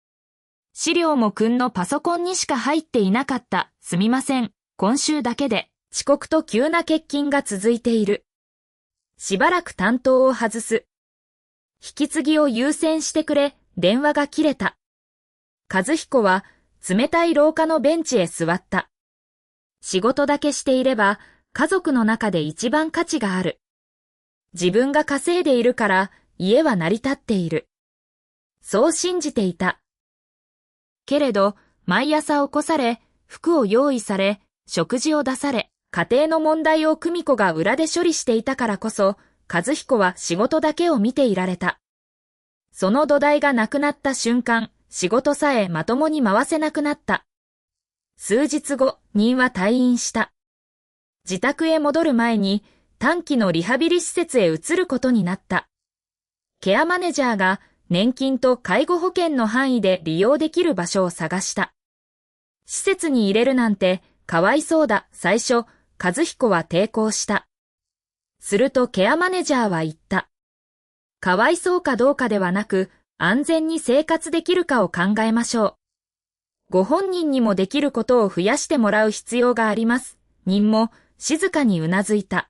資料も君のパソコンにしか入っていなかった。すみません。今週だけで遅刻と急な欠勤が続いている。しばらく担当を外す。引き継ぎを優先してくれ。電話が切れた。和彦は冷たい廊下のベンチへ座った。仕事だけしていれば家族の中で一番価値がある。自分が稼いでいるから家は成り立っている。そう信じていた。けれど、毎朝起こされ、服を用意され、食事を出され、家庭の問題を久美子が裏で処理していたからこそ、和彦は仕事だけを見ていられた。その土台がなくなった瞬間、仕事さえまともに回せなくなった。数日後、妊は退院した。自宅へ戻る前に、短期のリハビリ施設へ移ることになった。ケアマネジャーが年金と介護保険の範囲で利用できる場所を探した。施設に入れるなんてかわいそうだ。最初、和彦は抵抗した。するとケアマネジャーは言った。かわいそうかどうかではなく、安全に生活できるかを考えましょう。ご本人にもできることを増やしてもらう必要があります。妊も静かにうなずいた。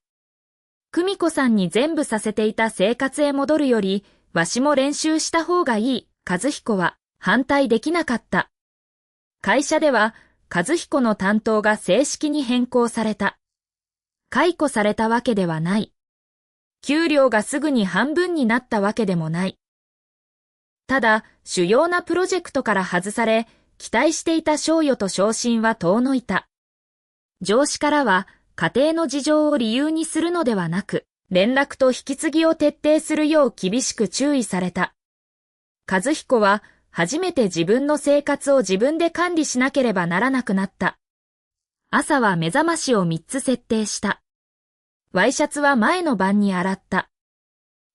久美子さんに全部させていた生活へ戻るより、わしも練習した方がいい。和彦は反対できなかった。会社では、和彦の担当が正式に変更された。解雇されたわけではない。給料がすぐに半分になったわけでもない。ただ、主要なプロジェクトから外され、期待していた賞与と昇進は遠のいた。上司からは、家庭の事情を理由にするのではなく、連絡と引き継ぎを徹底するよう厳しく注意された。和彦は初めて自分の生活を自分で管理しなければならなくなった。朝は目覚ましを3つ設定した。ワイシャツは前の晩に洗った。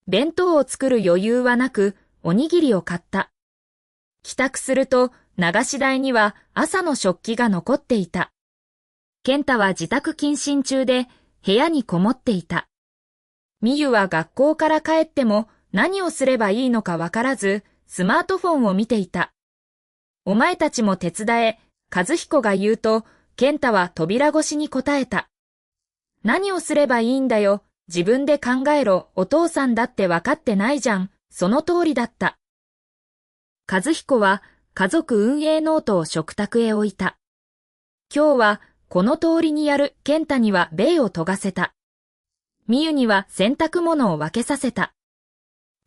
弁当を作る余裕はなく、おにぎりを買った。帰宅すると流し台には朝の食器が残っていた。健太は自宅謹慎中で部屋にこもっていた。みゆは学校から帰っても何をすればいいのかわからず、スマートフォンを見ていた。お前たちも手伝え、和彦が言うと、健太は扉越しに答えた。何をすればいいんだよ、自分で考えろ、お父さんだってわかってないじゃん、その通りだった。和彦は家族運営ノートを食卓へ置いた。今日はこの通りにやる。健太には米を研がせた。みゆには洗濯物を分けさせた。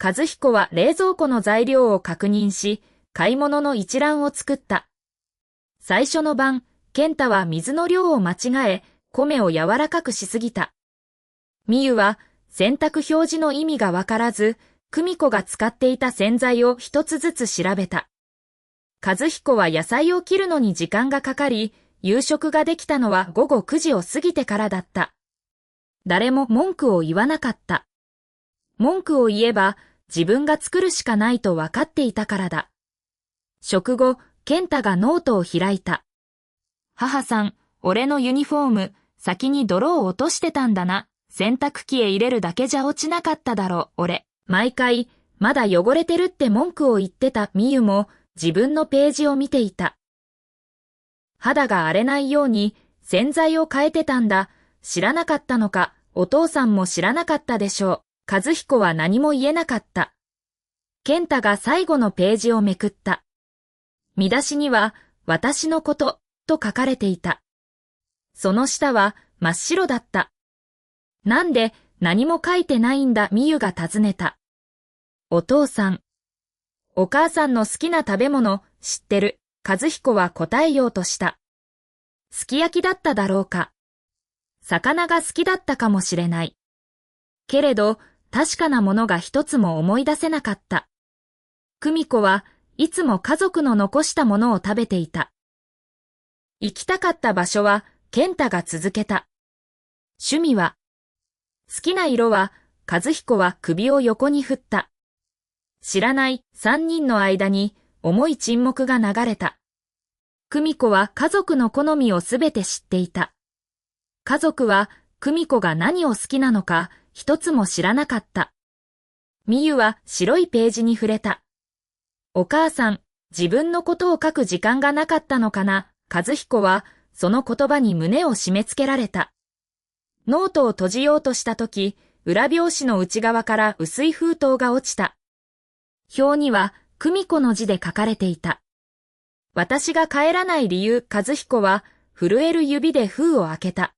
和彦は冷蔵庫の材料を確認し、買い物の一覧を作った。最初の晩、健太は水の量を間違え、米を柔らかくしすぎた。みゆは洗濯表示の意味がわからず、久美子が使っていた洗剤を一つずつ調べた。和彦は野菜を切るのに時間がかかり、夕食ができたのは午後9時を過ぎてからだった。誰も文句を言わなかった。文句を言えば自分が作るしかないと分かっていたからだ。食後、健太がノートを開いた。母さん、俺のユニフォーム、先に泥を落としてたんだな。洗濯機へ入れるだけじゃ落ちなかっただろ、俺。毎回、まだ汚れてるって文句を言ってたみゆも自分のページを見ていた。肌が荒れないように洗剤を変えてたんだ。知らなかったのか、お父さんも知らなかったでしょう。和彦は何も言えなかった。健太が最後のページをめくった。見出しには、私のこと、と書かれていた。その下は真っ白だった。なんで何も書いてないんだ、みゆが尋ねた。お父さん。お母さんの好きな食べ物、知ってる。和彦は答えようとした。すき焼きだっただろうか。魚が好きだったかもしれない。けれど、確かなものが一つも思い出せなかった。久美子はいつも家族の残したものを食べていた。行きたかった場所は、健太が続けた。趣味は、好きな色は、和彦は首を横に振った。知らない三人の間に重い沈黙が流れた。久美子は家族の好みをすべて知っていた。家族は久美子が何を好きなのか一つも知らなかった。みゆは白いページに触れた。お母さん、自分のことを書く時間がなかったのかな。和彦はその言葉に胸を締め付けられた。ノートを閉じようとしたとき、裏表紙の内側から薄い封筒が落ちた。表には久美子の字で書かれていた。私が帰らない理由、和彦は震える指で封を開けた。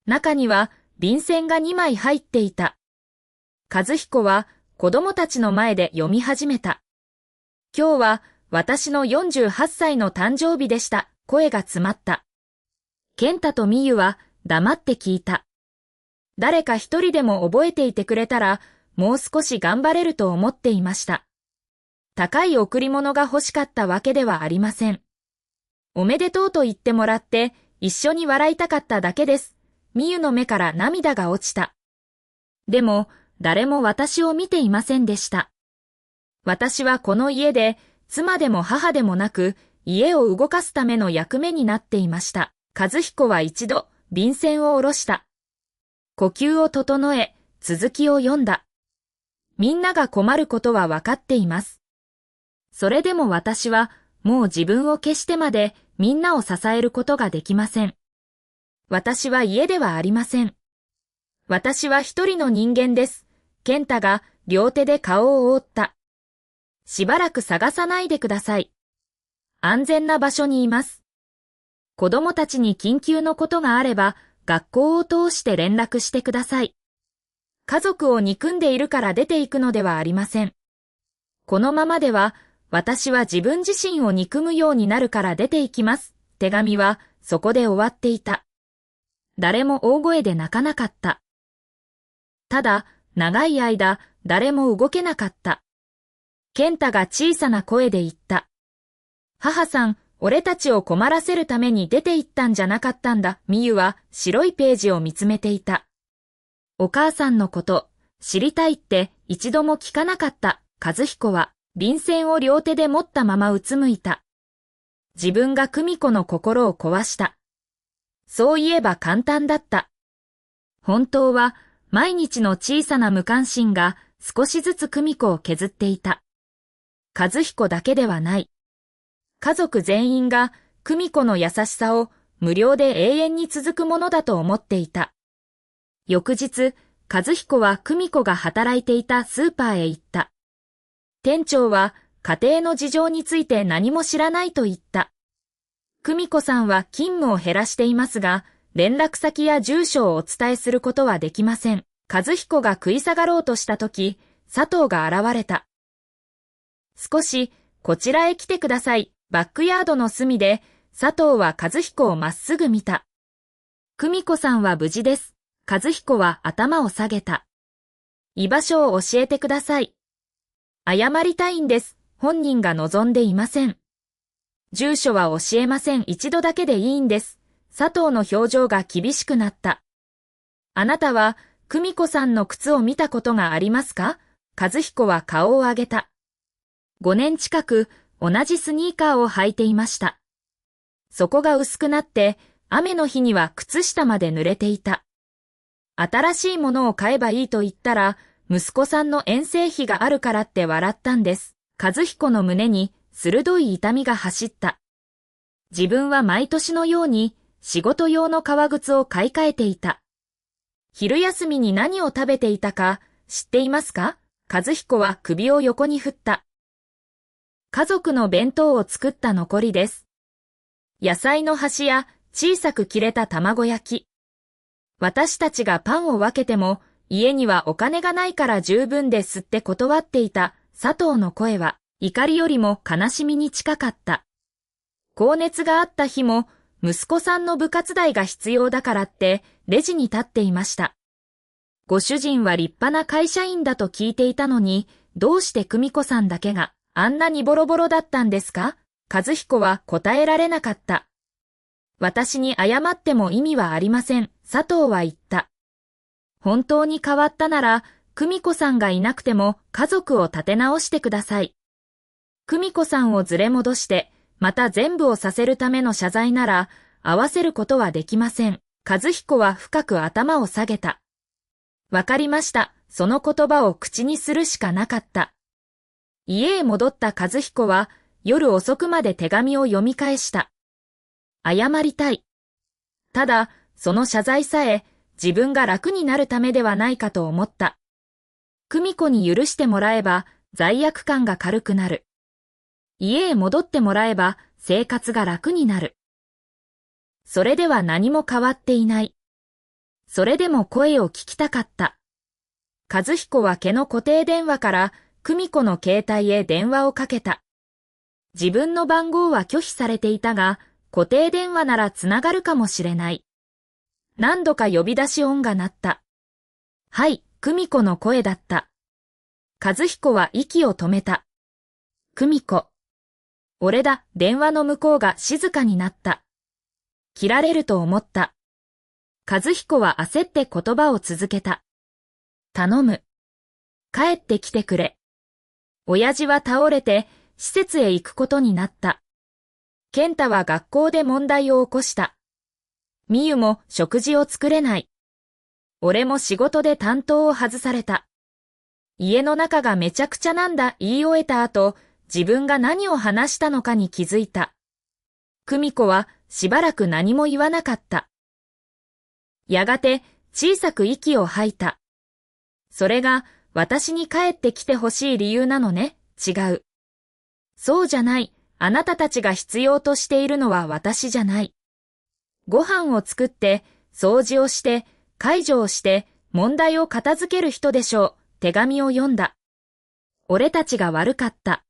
中には便箋が2枚入っていた。和彦は子供たちの前で読み始めた。今日は私の48歳の誕生日でした。声が詰まった。健太とみゆは黙って聞いた。誰か一人でも覚えていてくれたら、もう少し頑張れると思っていました。高い贈り物が欲しかったわけではありません。おめでとうと言ってもらって一緒に笑いたかっただけです。みゆの目から涙が落ちた。でも誰も私を見ていませんでした。私はこの家で妻でも母でもなく家を動かすための役目になっていました。和彦は一度便箋を下ろした。呼吸を整え続きを読んだ。みんなが困ることは分かっています。それでも私はもう自分を消してまでみんなを支えることができません。私は家ではありません。私は一人の人間です。健太が両手で顔を覆った。しばらく探さないでください。安全な場所にいます。子供たちに緊急のことがあれば学校を通して連絡してください。家族を憎んでいるから出ていくのではありません。このままでは私は自分自身を憎むようになるから出ていきます。手紙はそこで終わっていた。誰も大声で泣かなかった。ただ、長い間誰も動けなかった。健太が小さな声で言った。母さん、俺たちを困らせるために出て行ったんじゃなかったんだ。みゆは白いページを見つめていた。お母さんのこと、知りたいって一度も聞かなかった。和彦は便箋を両手で持ったままうつむいた。自分が久美子の心を壊した。そういえば簡単だった。本当は毎日の小さな無関心が少しずつ久美子を削っていた。和彦だけではない。家族全員が久美子の優しさを無料で永遠に続くものだと思っていた。翌日、和彦は久美子が働いていたスーパーへ行った。店長は家庭の事情について何も知らないと言った。久美子さんは勤務を減らしていますが、連絡先や住所をお伝えすることはできません。和彦が食い下がろうとしたとき、佐藤が現れた。少しこちらへ来てください。バックヤードの隅で佐藤は和彦をまっすぐ見た。久美子さんは無事です。和彦は頭を下げた。居場所を教えてください。謝りたいんです。本人が望んでいません。住所は教えません。一度だけでいいんです。佐藤の表情が厳しくなった。あなたは、久美子さんの靴を見たことがありますか？和彦は顔を上げた。5年近く同じスニーカーを履いていました。底が薄くなって、雨の日には靴下まで濡れていた。新しいものを買えばいいと言ったら、息子さんの遠征費があるからって笑ったんです。和彦の胸に鋭い痛みが走った。自分は毎年のように仕事用の革靴を買い替えていた。昼休みに何を食べていたか知っていますか？和彦は首を横に振った。家族の弁当を作った残りです。野菜の端や小さく切れた卵焼き。私たちがパンを分けても家にはお金がないから十分ですって断っていた佐藤の声は怒りよりも悲しみに近かった。高熱があった日も息子さんの部活代が必要だからってレジに立っていました。ご主人は立派な会社員だと聞いていたのに、どうして久美子さんだけがあんなにボロボロだったんですか？和彦は答えられなかった。私に謝っても意味はありません、佐藤は言った。本当に変わったなら、久美子さんがいなくても家族を立て直してください。久美子さんをずれ戻して、また全部をさせるための謝罪なら、合わせることはできません。和彦は深く頭を下げた。わかりました。その言葉を口にするしかなかった。家へ戻った和彦は、夜遅くまで手紙を読み返した。謝りたい。ただ、その謝罪さえ、自分が楽になるためではないかと思った。久美子に許してもらえば、罪悪感が軽くなる。家へ戻ってもらえば、生活が楽になる。それでは何も変わっていない。それでも声を聞きたかった。和彦は家の固定電話から久美子の携帯へ電話をかけた。自分の番号は拒否されていたが、固定電話ならつながるかもしれない。何度か呼び出し音が鳴った。はい、久美子の声だった。和彦は息を止めた。久美子。俺だ、電話の向こうが静かになった。切られると思った。和彦は焦って言葉を続けた。頼む。帰ってきてくれ。親父は倒れて施設へ行くことになった。健太は学校で問題を起こした。みゆも食事を作れない。俺も仕事で担当を外された。家の中がめちゃくちゃなんだ言い終えた後、自分が何を話したのかに気づいた。久美子はしばらく何も言わなかった。やがて小さく息を吐いた。それが私に帰ってきてほしい理由なのね。違う。そうじゃない。あなたたちが必要としているのは私じゃない。ご飯を作って、掃除をして、介助をして、問題を片付ける人でしょう。手紙を読んだ。俺たちが悪かった。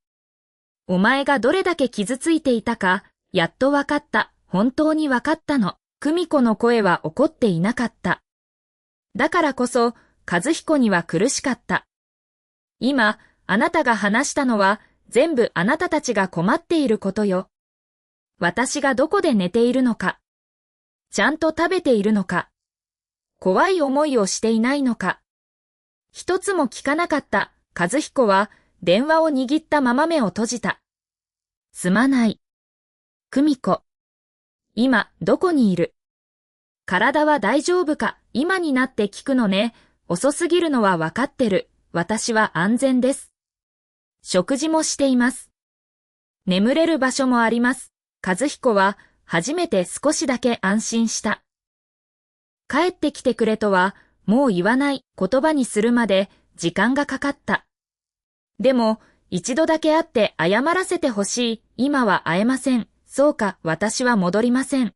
お前がどれだけ傷ついていたか、やっとわかった。本当にわかったの。久美子の声は怒っていなかった。だからこそ、和彦には苦しかった。今、あなたが話したのは、全部あなたたちが困っていることよ。私がどこで寝ているのか。ちゃんと食べているのか。怖い思いをしていないのか。一つも聞かなかった。和彦は電話を握ったまま目を閉じた。すまない。久美子。今、どこにいる？体は大丈夫か？今になって聞くのね。遅すぎるのはわかってる。私は安全です。食事もしています。眠れる場所もあります。和彦は初めて少しだけ安心した。帰ってきてくれとはもう言わない言葉にするまで時間がかかった。でも一度だけ会って謝らせてほしい。今は会えません。そうか、私は戻りません。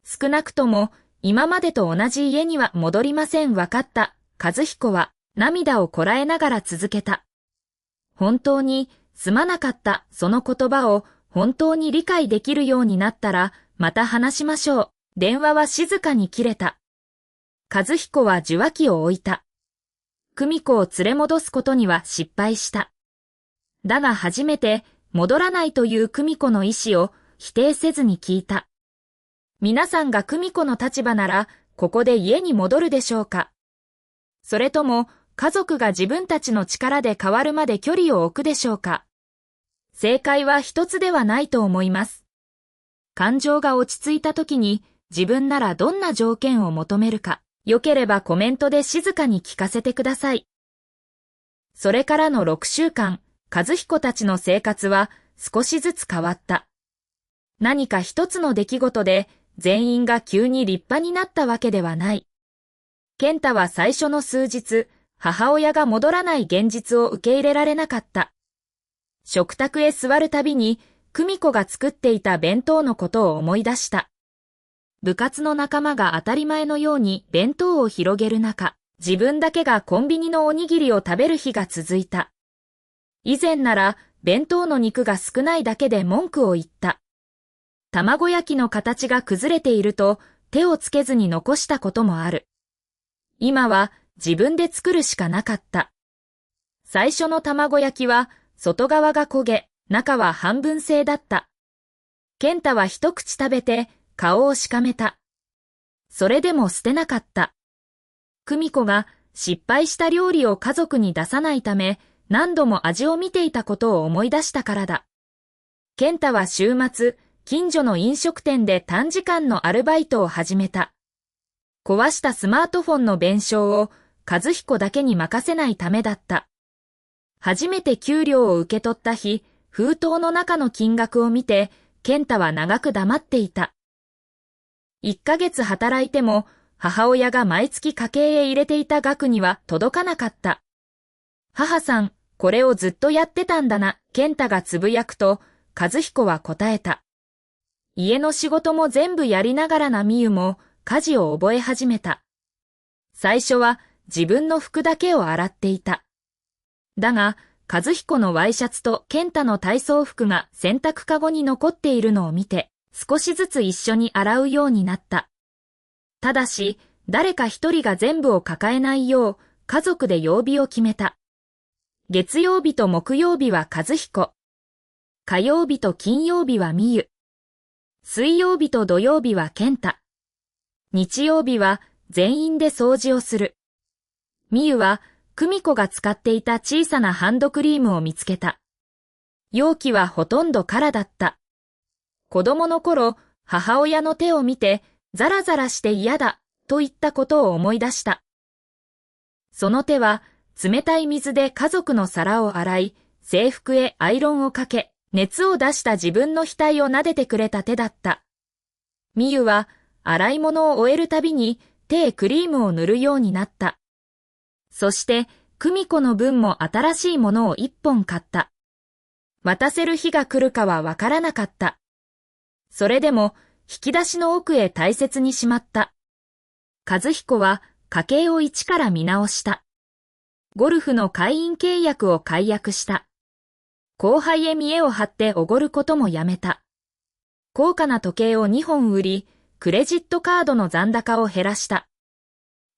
少なくとも今までと同じ家には戻りません。わかった。和彦は涙をこらえながら続けた。本当にすまなかった。その言葉を本当に理解できるようになったらまた話しましょう。電話は静かに切れた。和彦は受話器を置いた。久美子を連れ戻すことには失敗した。だが初めて戻らないという久美子の意思を否定せずに聞いた。皆さんが久美子の立場なら、ここで家に戻るでしょうか。それとも、家族が自分たちの力で変わるまで距離を置くでしょうか。正解は一つではないと思います。感情が落ち着いた時に、自分ならどんな条件を求めるか、よければコメントで静かに聞かせてください。それからの6週間、和彦たちの生活は少しずつ変わった。何か一つの出来事で全員が急に立派になったわけではない。健太は最初の数日、母親が戻らない現実を受け入れられなかった。食卓へ座るたびに、久美子が作っていた弁当のことを思い出した。部活の仲間が当たり前のように弁当を広げる中、自分だけがコンビニのおにぎりを食べる日が続いた。以前なら弁当の肉が少ないだけで文句を言った。卵焼きの形が崩れていると手をつけずに残したこともある。今は自分で作るしかなかった。最初の卵焼きは外側が焦げ、中は半分製だった。健太は一口食べて顔をしかめた。それでも捨てなかった。久美子が失敗した料理を家族に出さないため何度も味を見ていたことを思い出したからだ。健太は週末、近所の飲食店で短時間のアルバイトを始めた。壊したスマートフォンの弁償を和彦だけに任せないためだった。初めて給料を受け取った日、封筒の中の金額を見て、健太は長く黙っていた。1ヶ月働いても、母親が毎月家計へ入れていた額には届かなかった。母さん、これをずっとやってたんだな、健太がつぶやくと、和彦は答えた。家の仕事も全部やりながらな美優も、家事を覚え始めた。最初は自分の服だけを洗っていた。だが、和彦のワイシャツと健太の体操服が洗濯かごに残っているのを見て、少しずつ一緒に洗うようになった。ただし、誰か一人が全部を抱えないよう、家族で曜日を決めた。月曜日と木曜日は和彦。火曜日と金曜日は美優。水曜日と土曜日は健太。日曜日は全員で掃除をする。美優は久美子が使っていた小さなハンドクリームを見つけた。容器はほとんど空だった。子供の頃、母親の手を見て、ザラザラして嫌だ、と言ったことを思い出した。その手は、冷たい水で家族の皿を洗い、制服へアイロンをかけ、熱を出した自分の額を撫でてくれた手だった。美優は、洗い物を終えるたびに手へクリームを塗るようになった。そして、久美子の分も新しいものを1本買った。渡せる日が来るかはわからなかった。それでも、引き出しの奥へ大切にしまった。和彦は家計を一から見直した。ゴルフの会員契約を解約した。後輩へ見栄を張っておごることもやめた。高価な時計を2本売り、クレジットカードの残高を減らした。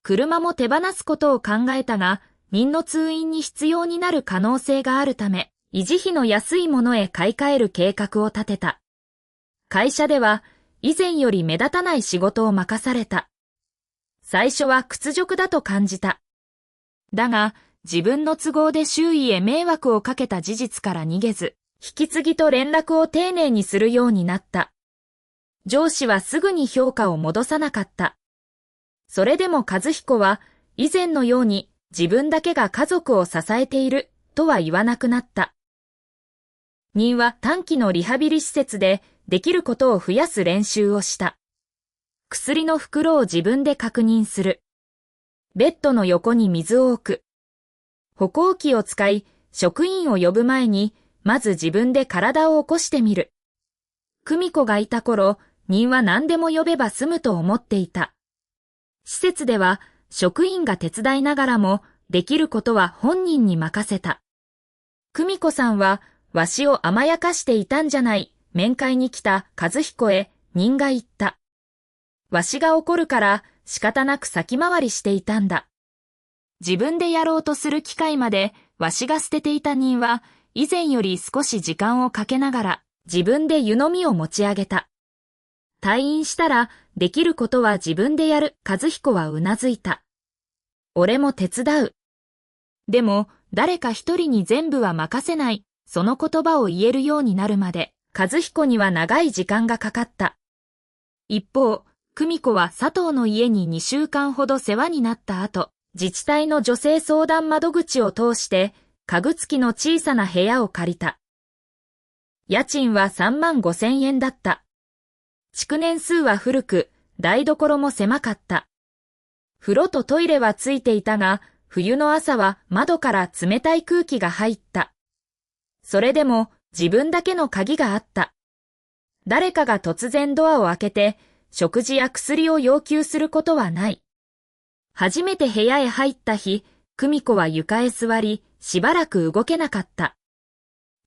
車も手放すことを考えたが、任の通院に必要になる可能性があるため、維持費の安いものへ買い替える計画を立てた。会社では、以前より目立たない仕事を任された。最初は屈辱だと感じた。だが、自分の都合で周囲へ迷惑をかけた事実から逃げず、引き継ぎと連絡を丁寧にするようになった。上司はすぐに評価を戻さなかった。それでも和彦は以前のように自分だけが家族を支えているとは言わなくなった。任は短期のリハビリ施設でできることを増やす練習をした。薬の袋を自分で確認する。ベッドの横に水を置く。歩行器を使い職員を呼ぶ前にまず自分で体を起こしてみる。久美子がいた頃、任は何でも呼べば済むと思っていた。施設では職員が手伝いながらもできることは本人に任せた。久美子さんはわしを甘やかしていたんじゃない、面会に来た和彦へ任が言った。わしが怒るから仕方なく先回りしていたんだ。自分でやろうとする機会までわしが捨てていた任は以前より少し時間をかけながら自分で湯飲みを持ち上げた。退院したらできることは自分でやる。和彦はうなずいた。俺も手伝う。でも誰か一人に全部は任せない。その言葉を言えるようになるまで和彦には長い時間がかかった。一方、久美子は佐藤の家に2週間ほど世話になった後、自治体の女性相談窓口を通して家具付きの小さな部屋を借りた。家賃は35,000円だった。築年数は古く、台所も狭かった。風呂とトイレはついていたが、冬の朝は窓から冷たい空気が入った。それでも自分だけの鍵があった。誰かが突然ドアを開けて、食事や薬を要求することはない。初めて部屋へ入った日、久美子は床へ座り、しばらく動けなかった。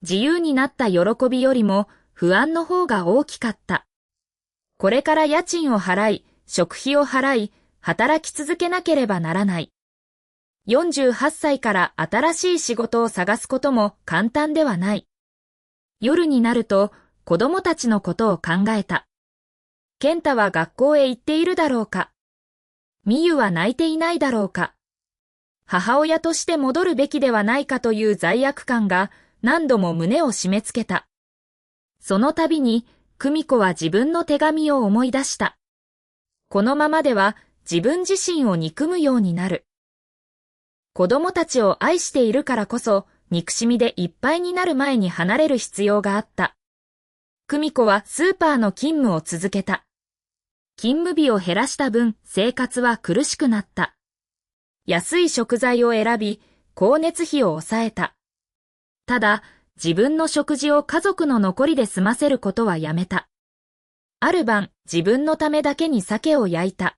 自由になった喜びよりも不安の方が大きかった。これから家賃を払い、食費を払い、働き続けなければならない。48歳から新しい仕事を探すことも簡単ではない。夜になると子供たちのことを考えた。健太は学校へ行っているだろうか。美優は泣いていないだろうか。母親として戻るべきではないかという罪悪感が何度も胸を締め付けた。その度に久美子は自分の手紙を思い出した。このままでは自分自身を憎むようになる。子供たちを愛しているからこそ憎しみでいっぱいになる前に離れる必要があった。久美子はスーパーの勤務を続けた。勤務日を減らした分生活は苦しくなった。安い食材を選び、光熱費を抑えた。ただ、自分の食事を家族の残りで済ませることはやめた。ある晩、自分のためだけに鮭を焼いた。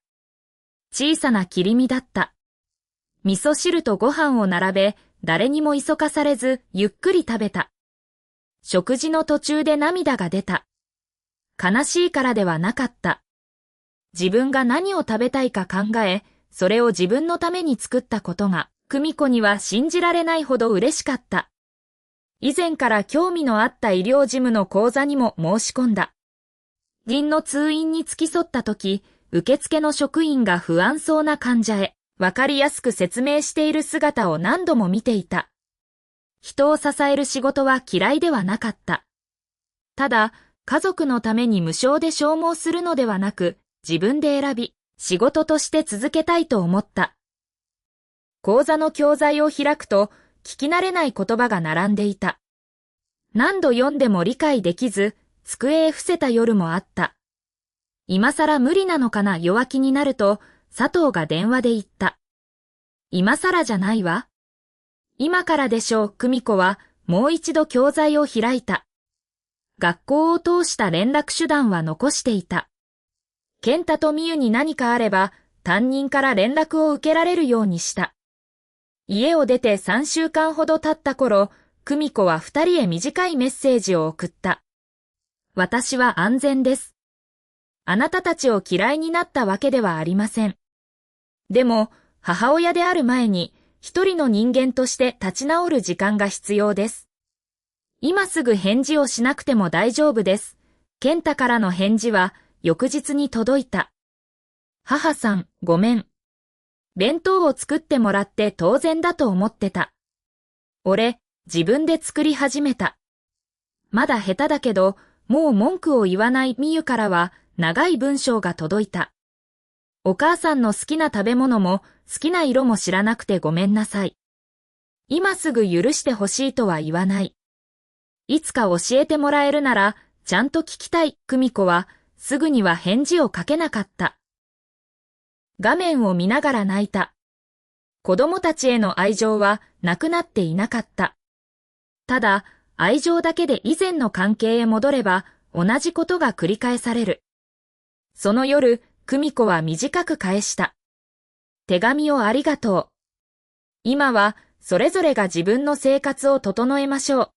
小さな切り身だった。味噌汁とご飯を並べ、誰にも急かされず、ゆっくり食べた。食事の途中で涙が出た。悲しいからではなかった。自分が何を食べたいか考え、それを自分のために作ったことが、久美子には信じられないほど嬉しかった。以前から興味のあった医療事務の講座にも申し込んだ。銀の通院に付き添った時、受付の職員が不安そうな患者へ、わかりやすく説明している姿を何度も見ていた。人を支える仕事は嫌いではなかった。ただ、家族のために無償で消耗するのではなく、自分で選び、仕事として続けたいと思った。講座の教材を開くと、聞き慣れない言葉が並んでいた。何度読んでも理解できず、机へ伏せた夜もあった。今更無理なのかな弱気になると、佐藤が電話で言った。今更じゃないわ。今からでしょう。久美子はもう一度教材を開いた。学校を通した連絡手段は残していた。健太と美優に何かあれば、担任から連絡を受けられるようにした。家を出て3週間ほど経った頃、久美子は2人へ短いメッセージを送った。私は安全です。あなたたちを嫌いになったわけではありません。でも、母親である前に、一人の人間として立ち直る時間が必要です。今すぐ返事をしなくても大丈夫です。健太からの返事は、翌日に届いた。母さん、ごめん。弁当を作ってもらって当然だと思ってた。俺、自分で作り始めた。まだ下手だけど、もう文句を言わない美優からは長い文章が届いた。お母さんの好きな食べ物も好きな色も知らなくてごめんなさい。今すぐ許してほしいとは言わない。いつか教えてもらえるなら、ちゃんと聞きたい。久美子は、すぐには返事をかけなかった。画面を見ながら泣いた。子供たちへの愛情はなくなっていなかった。ただ、愛情だけで以前の関係へ戻れば、同じことが繰り返される。その夜、久美子は短く返した。手紙をありがとう。今は、それぞれが自分の生活を整えましょう。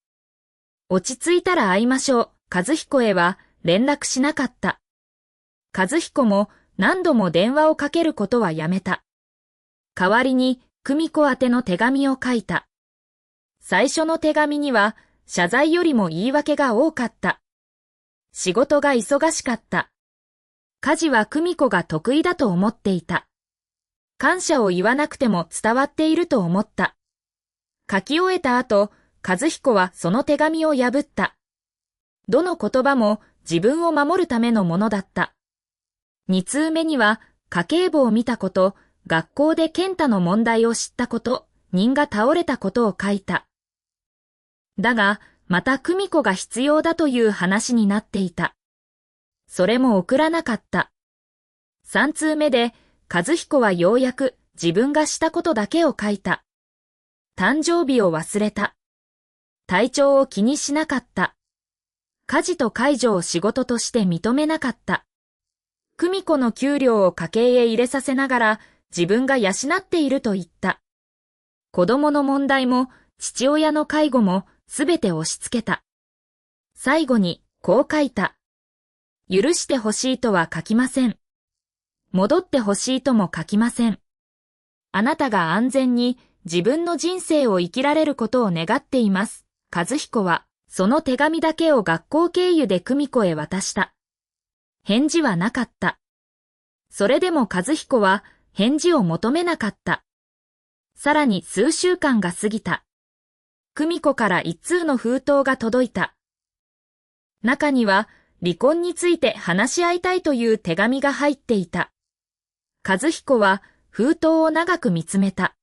落ち着いたら会いましょう。和彦へは連絡しなかった。和彦も何度も電話をかけることはやめた。代わりに久美子宛ての手紙を書いた。最初の手紙には謝罪よりも言い訳が多かった。仕事が忙しかった。家事は久美子が得意だと思っていた。感謝を言わなくても伝わっていると思った。書き終えた後、和彦はその手紙を破った。どの言葉も自分を守るためのものだった。2通目には、家計簿を見たこと、学校で健太の問題を知ったこと、人が倒れたことを書いた。だが、また久美子が必要だという話になっていた。それも送らなかった。3通目で、和彦はようやく自分がしたことだけを書いた。誕生日を忘れた。体調を気にしなかった。家事と介助を仕事として認めなかった。久美子の給料を家計へ入れさせながら自分が養っていると言った。子供の問題も父親の介護もすべて押し付けた。最後にこう書いた。許してほしいとは書きません。戻ってほしいとも書きません。あなたが安全に自分の人生を生きられることを願っています。和彦はその手紙だけを学校経由で久美子へ渡した。返事はなかった。それでも和彦は返事を求めなかった。さらに数週間が過ぎた。久美子から一通の封筒が届いた。中には離婚について話し合いたいという手紙が入っていた。和彦は封筒を長く見つめた。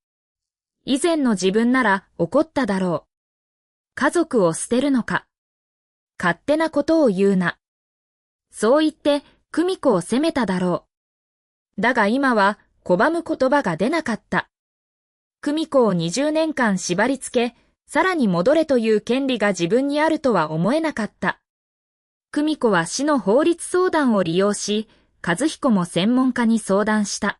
以前の自分なら怒っただろう。家族を捨てるのか。勝手なことを言うな。そう言って久美子を責めただろう。だが今は拒む言葉が出なかった。久美子を20年間縛り付け、さらに戻れという権利が自分にあるとは思えなかった。久美子は市の法律相談を利用し、和彦も専門家に相談した。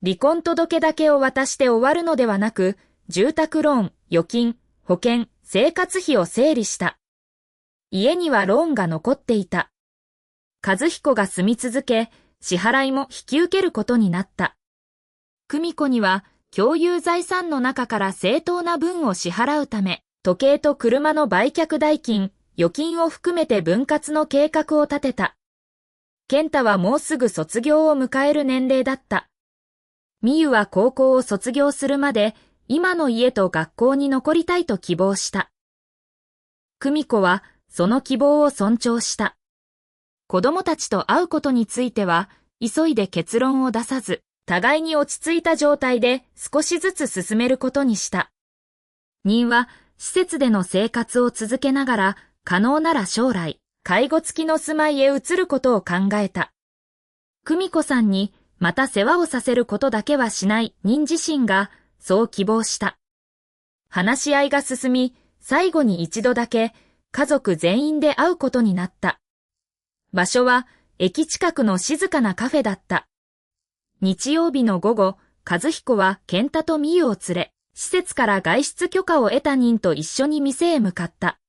離婚届だけを渡して終わるのではなく、住宅ローン、預金、保険、生活費を整理した。家にはローンが残っていた。和彦が住み続け、支払いも引き受けることになった。久美子には共有財産の中から正当な分を支払うため、時計と車の売却代金、預金を含めて分割の計画を立てた。健太はもうすぐ卒業を迎える年齢だった。美優は高校を卒業するまで、今の家と学校に残りたいと希望した。久美子はその希望を尊重した。子供たちと会うことについては、急いで結論を出さず、互いに落ち着いた状態で少しずつ進めることにした。任は施設での生活を続けながら、可能なら将来、介護付きの住まいへ移ることを考えた。久美子さんにまた世話をさせることだけはしない任自身がそう希望した。話し合いが進み、最後に一度だけ家族全員で会うことになった。場所は駅近くの静かなカフェだった。日曜日の午後、和彦は健太と美優を連れ、施設から外出許可を得た任と一緒に店へ向かった。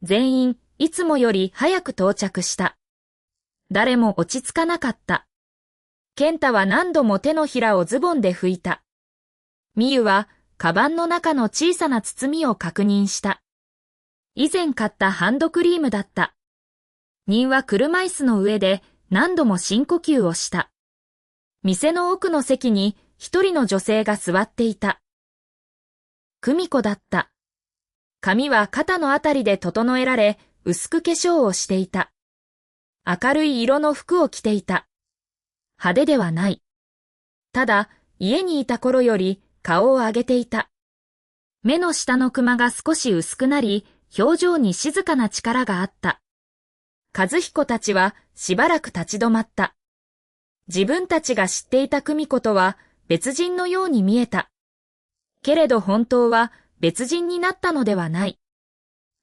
全員、いつもより早く到着した。誰も落ち着かなかった。健太は何度も手のひらをズボンで拭いた。美優は、カバンの中の小さな包みを確認した。以前買ったハンドクリームだった。任は車椅子の上で何度も深呼吸をした。店の奥の席に一人の女性が座っていた。久美子だった。髪は肩のあたりで整えられ、薄く化粧をしていた。明るい色の服を着ていた。派手ではない。ただ、家にいた頃より顔を上げていた。目の下のクマが少し薄くなり、表情に静かな力があった。和彦たちはしばらく立ち止まった。自分たちが知っていた久美子とは別人のように見えた。けれど本当は別人になったのではない。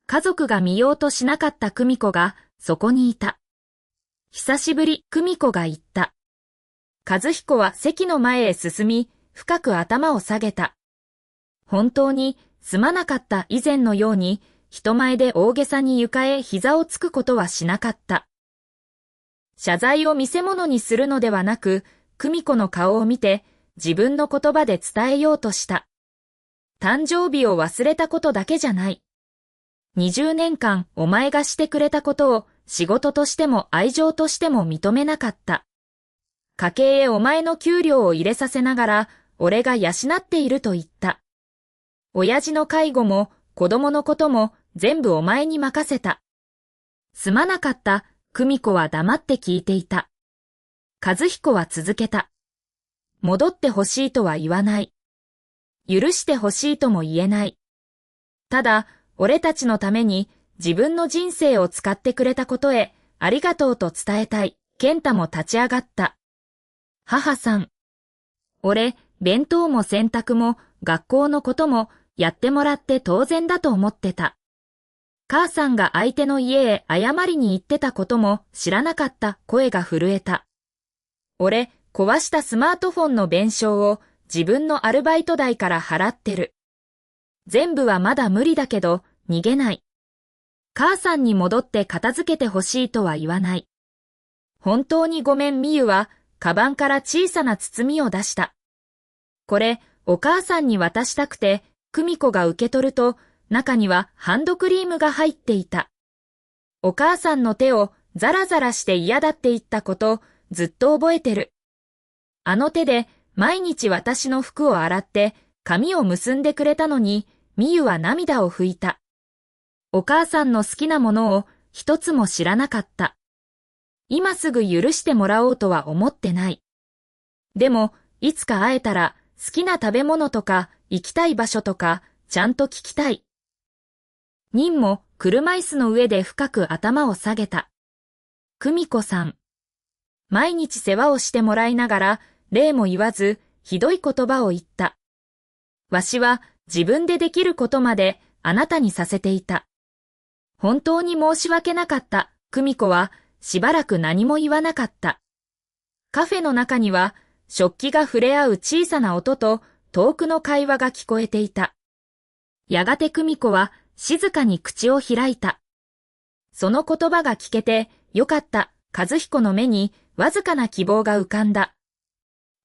家族が見ようとしなかった久美子がそこにいた。久しぶり、久美子が言った。和彦は席の前へ進み、深く頭を下げた。本当にすまなかった以前のように、人前で大げさに床へ膝をつくことはしなかった。謝罪を見せ物にするのではなく、久美子の顔を見て自分の言葉で伝えようとした。誕生日を忘れたことだけじゃない。20年間お前がしてくれたことを仕事としても愛情としても認めなかった。家計へお前の給料を入れさせながら、俺が養っていると言った。親父の介護も子供のことも全部お前に任せた。すまなかった、久美子は黙って聞いていた。和彦は続けた。戻ってほしいとは言わない。許してほしいとも言えない。ただ、俺たちのために自分の人生を使ってくれたことへありがとうと伝えたい。健太も立ち上がった。母さん。俺、弁当も洗濯も学校のこともやってもらって当然だと思ってた。母さんが相手の家へ謝りに行ってたことも知らなかった。声が震えた。俺、壊したスマートフォンの弁償を自分のアルバイト代から払ってる。全部はまだ無理だけど逃げない。母さんに戻って片付けてほしいとは言わない。本当にごめん。みゆはカバンから小さな包みを出した。これ、お母さんに渡したくて、久美子が受け取ると、中にはハンドクリームが入っていた。お母さんの手をザラザラして嫌だって言ったこと、ずっと覚えてる。あの手で毎日私の服を洗って髪を結んでくれたのに、みゆは涙を拭いた。お母さんの好きなものを一つも知らなかった。今すぐ許してもらおうとは思ってない。でも、いつか会えたら好きな食べ物とか行きたい場所とかちゃんと聞きたい。任も車椅子の上で深く頭を下げた。久美子さん。毎日世話をしてもらいながら礼も言わずひどい言葉を言った。わしは自分でできることまであなたにさせていた。本当に申し訳なかった。久美子はしばらく何も言わなかった。カフェの中には食器が触れ合う小さな音と遠くの会話が聞こえていた。やがて久美子は静かに口を開いた。その言葉が聞けてよかった。和彦の目にわずかな希望が浮かんだ。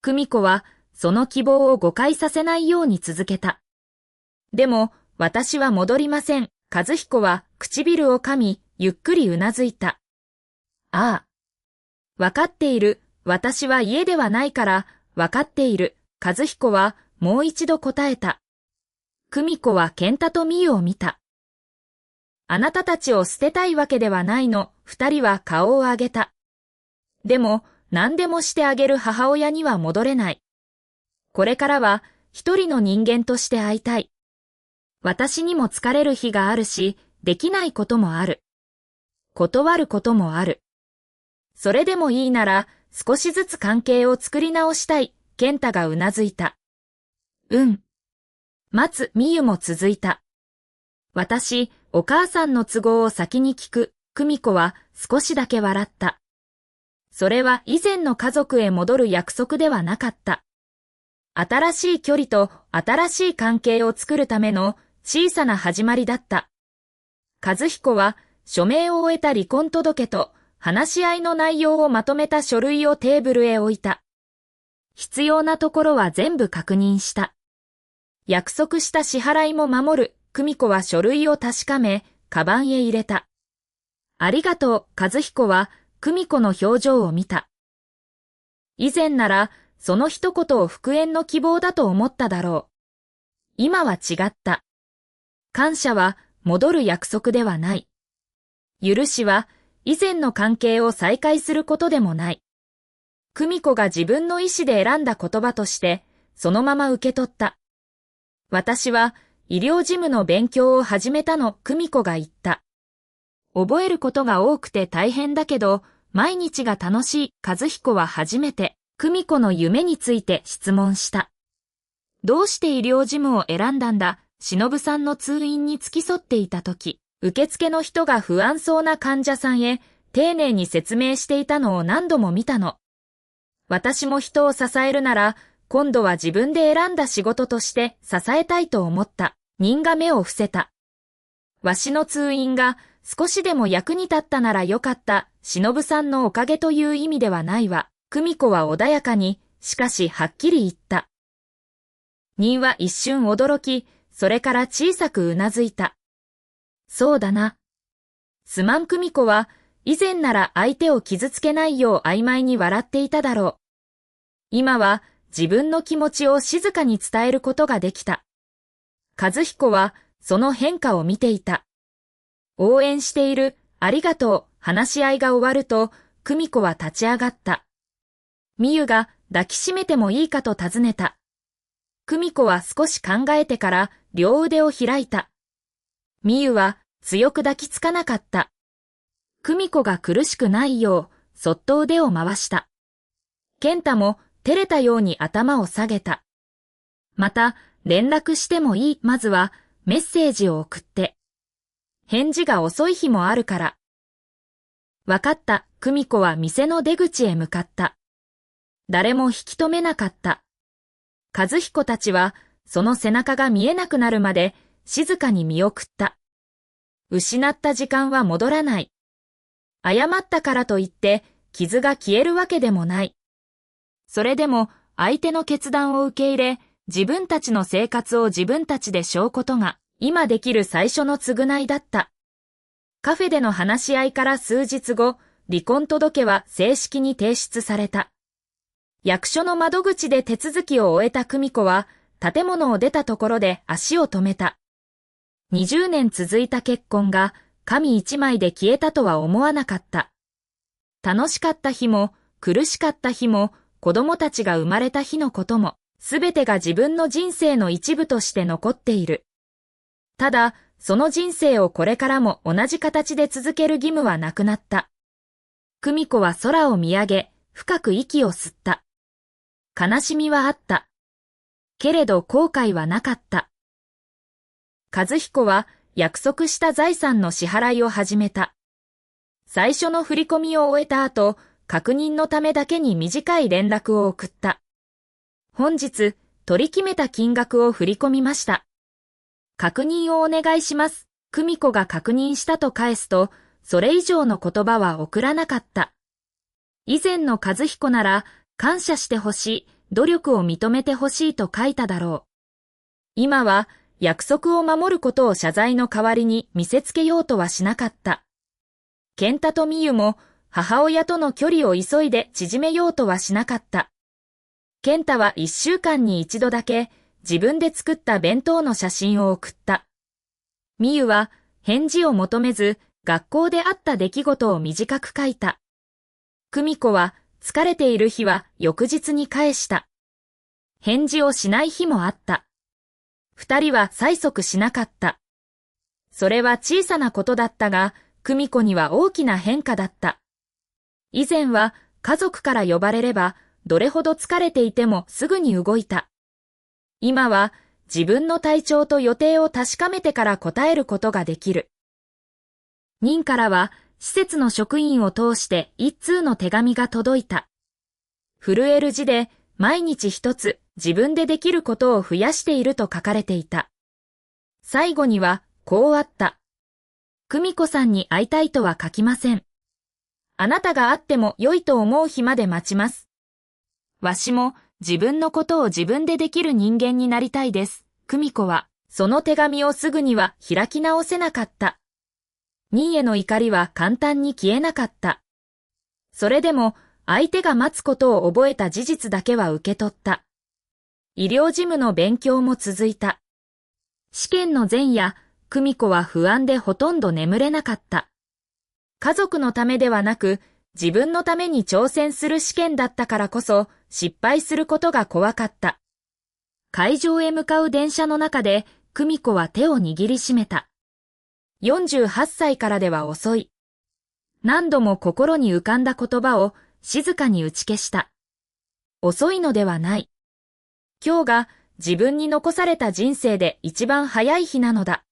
久美子はその希望を誤解させないように続けた。でも私は戻りません。和彦は唇を噛み、ゆっくりうなずいた。ああ。わかっている。私は家ではないから、わかっている。和彦はもう一度答えた。久美子は健太とみゆを見た。あなたたちを捨てたいわけではないの。二人は顔を上げた。でも、何でもしてあげる母親には戻れない。これからは一人の人間として会いたい。私にも疲れる日があるし、できないこともある。断ることもある。それでもいいなら、少しずつ関係を作り直したい。健太がうなずいた。うん。待つ。みゆも続いた。私、お母さんの都合を先に聞く。久美子は少しだけ笑った。それは以前の家族へ戻る約束ではなかった。新しい距離と新しい関係を作るための小さな始まりだった。和彦は署名を終えた離婚届と話し合いの内容をまとめた書類をテーブルへ置いた。必要なところは全部確認した。約束した支払いも守る。久美子は書類を確かめ、カバンへ入れた。ありがとう。和彦は久美子の表情を見た。以前ならその一言を復縁の希望だと思っただろう。今は違った。感謝は戻る約束ではない。許しは以前の関係を再開することでもない。久美子が自分の意思で選んだ言葉としてそのまま受け取った。私は医療事務の勉強を始めたの。久美子が言った。覚えることが多くて大変だけど毎日が楽しい。和彦は初めて久美子の夢について質問した。どうして医療事務を選んだんだ。忍さんの通院に付き添っていたとき、受付の人が不安そうな患者さんへ丁寧に説明していたのを何度も見たの。私も人を支えるなら、今度は自分で選んだ仕事として支えたいと思った。任が目を伏せた。わしの通院が少しでも役に立ったならよかった。忍さんのおかげという意味ではないわ。久美子は穏やかに、しかしはっきり言った。任は一瞬驚き、それから小さくうなずいた。そうだな。すまん久美子は、以前なら相手を傷つけないよう曖昧に笑っていただろう。今は自分の気持ちを静かに伝えることができた。和彦はその変化を見ていた。応援している、ありがとう、話し合いが終わると、久美子は立ち上がった。美優が抱きしめてもいいかと尋ねた。久美子は少し考えてから両腕を開いた。美優は強く抱きつかなかった。久美子が苦しくないよう、そっと腕を回した。健太も照れたように頭を下げた。また、連絡してもいい、まずはメッセージを送って。返事が遅い日もあるから。わかった、久美子は店の出口へ向かった。誰も引き止めなかった。和彦たちは、その背中が見えなくなるまで静かに見送った。失った時間は戻らない。謝ったからといって傷が消えるわけでもない。それでも相手の決断を受け入れ、自分たちの生活を自分たちで背負うことが今できる最初の償いだった。カフェでの話し合いから数日後、離婚届は正式に提出された。役所の窓口で手続きを終えた久美子は、建物を出たところで足を止めた。20年続いた結婚が紙一枚で消えたとは思わなかった。楽しかった日も苦しかった日も子供たちが生まれた日のこともすべてが自分の人生の一部として残っている。ただその人生をこれからも同じ形で続ける義務はなくなった。久美子は空を見上げ深く息を吸った。悲しみはあった。けれど後悔はなかった。和彦は約束した財産の支払いを始めた。最初の振り込みを終えた後、確認のためだけに短い連絡を送った。本日、取り決めた金額を振り込みました。確認をお願いします。久美子が確認したと返すと、それ以上の言葉は送らなかった。以前の和彦なら、感謝してほしい、努力を認めてほしいと書いただろう。今は、約束を守ることを謝罪の代わりに見せつけようとはしなかった。健太と美優も母親との距離を急いで縮めようとはしなかった。健太は1週間に一度だけ自分で作った弁当の写真を送った。美優は返事を求めず学校であった出来事を短く書いた。久美子は疲れている日は翌日に返した。返事をしない日もあった。二人は催促しなかった。それは小さなことだったが、久美子には大きな変化だった。以前は家族から呼ばれれば、どれほど疲れていてもすぐに動いた。今は自分の体調と予定を確かめてから答えることができる。任からは施設の職員を通して一通の手紙が届いた。震える字で毎日一つ自分でできることを増やしていると書かれていた。最後にはこうあった。久美子さんに会いたいとは書きません。あなたが会っても良いと思う日まで待ちます。わしも自分のことを自分でできる人間になりたいです。久美子はその手紙をすぐには開き直せなかった。任への怒りは簡単に消えなかった。それでも相手が待つことを覚えた事実だけは受け取った。医療事務の勉強も続いた。試験の前夜、久美子は不安でほとんど眠れなかった。家族のためではなく、自分のために挑戦する試験だったからこそ、失敗することが怖かった。会場へ向かう電車の中で、久美子は手を握りしめた。48歳からでは遅い。何度も心に浮かんだ言葉を静かに打ち消した。遅いのではない。今日が自分に残された人生で一番早い日なのだ。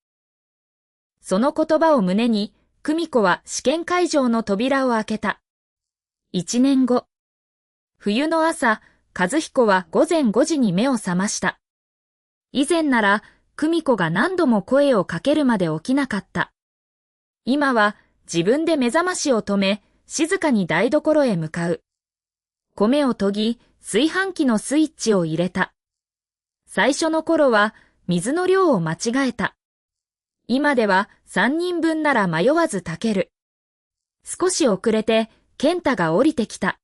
その言葉を胸に、久美子は試験会場の扉を開けた。1年後。冬の朝、和彦は午前5時に目を覚ました。以前なら、久美子が何度も声をかけるまで起きなかった。今は自分で目覚ましを止め、静かに台所へ向かう。米を研ぎ、炊飯器のスイッチを入れた。最初の頃は水の量を間違えた。今では3人分なら迷わず炊ける。少し遅れて、健太が降りてきた。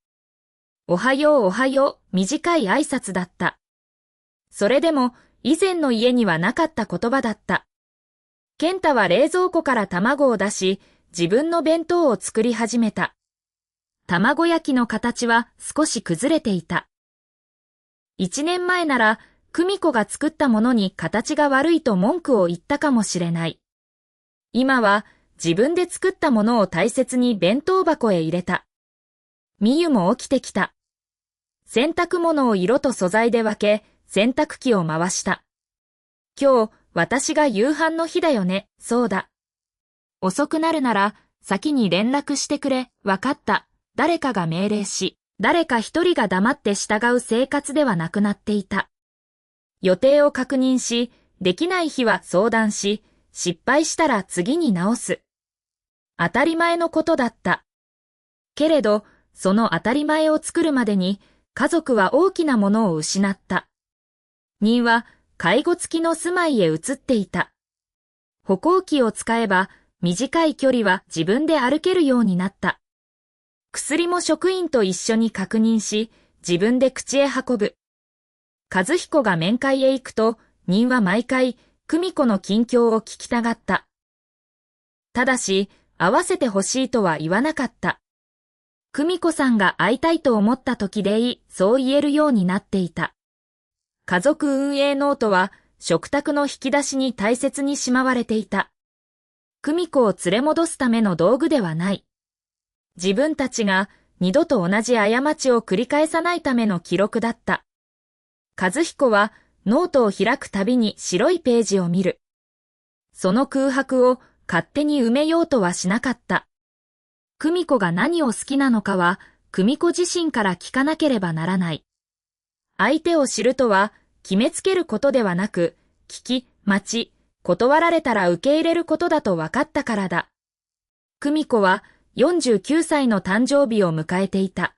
おはようおはよう、短い挨拶だった。それでも、以前の家にはなかった言葉だった。健太は冷蔵庫から卵を出し、自分の弁当を作り始めた。卵焼きの形は少し崩れていた。1年前なら、久美子が作ったものに形が悪いと文句を言ったかもしれない。今は自分で作ったものを大切に弁当箱へ入れた。みゆも起きてきた。洗濯物を色と素材で分け、洗濯機を回した。今日、私が夕飯の日だよね、そうだ。遅くなるなら、先に連絡してくれ、わかった。誰かが命令し、誰か一人が黙って従う生活ではなくなっていた。予定を確認し、できない日は相談し、失敗したら次に直す。当たり前のことだった。けれど、その当たり前を作るまでに、家族は大きなものを失った。任は介護付きの住まいへ移っていた。歩行器を使えば、短い距離は自分で歩けるようになった。薬も職員と一緒に確認し、自分で口へ運ぶ。和彦が面会へ行くと、任は毎回、久美子の近況を聞きたがった。ただし、会わせてほしいとは言わなかった。久美子さんが会いたいと思った時でいい、そう言えるようになっていた。家族運営ノートは、食卓の引き出しに大切にしまわれていた。久美子を連れ戻すための道具ではない。自分たちが二度と同じ過ちを繰り返さないための記録だった。和彦はノートを開くたびに白いページを見る。その空白を勝手に埋めようとはしなかった。久美子が何を好きなのかは、久美子自身から聞かなければならない。相手を知るとは、決めつけることではなく、聞き、待ち、断られたら受け入れることだと分かったからだ。久美子は49歳の誕生日を迎えていた。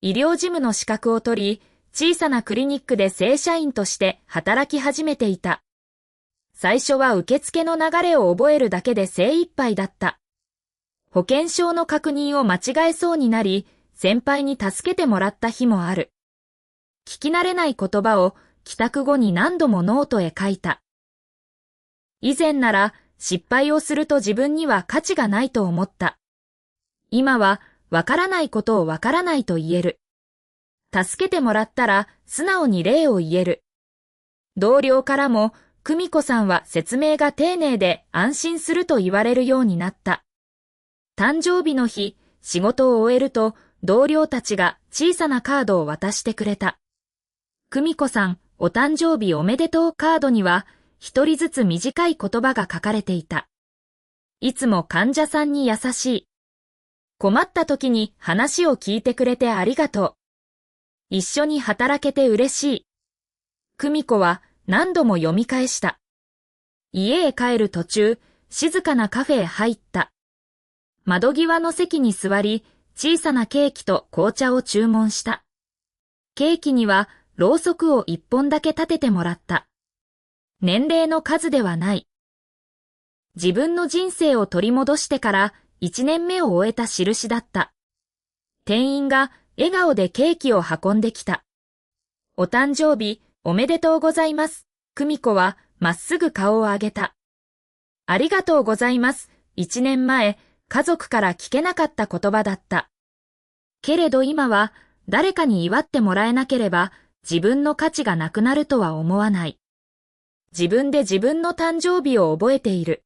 医療事務の資格を取り、小さなクリニックで正社員として働き始めていた。最初は受付の流れを覚えるだけで精一杯だった。保険証の確認を間違えそうになり、先輩に助けてもらった日もある。聞き慣れない言葉を帰宅後に何度もノートへ書いた。以前なら失敗をすると自分には価値がないと思った。今はわからないことをわからないと言える。助けてもらったら素直に礼を言える。同僚からも久美子さんは説明が丁寧で安心すると言われるようになった。誕生日の日、仕事を終えると同僚たちが小さなカードを渡してくれた。久美子さん、お誕生日おめでとうカードには一人ずつ短い言葉が書かれていた。いつも患者さんに優しい。困った時に話を聞いてくれてありがとう。一緒に働けて嬉しい。久美子は何度も読み返した。家へ帰る途中、静かなカフェへ入った。窓際の席に座り、小さなケーキと紅茶を注文した。ケーキにはろうそくを一本だけ立ててもらった。年齢の数ではない。自分の人生を取り戻してから1年目を終えた印だった。店員が笑顔でケーキを運んできた。お誕生日おめでとうございます。久美子はまっすぐ顔を上げた。ありがとうございます。1年前、家族から聞けなかった言葉だった。けれど今は誰かに祝ってもらえなければ自分の価値がなくなるとは思わない。自分で自分の誕生日を覚えている。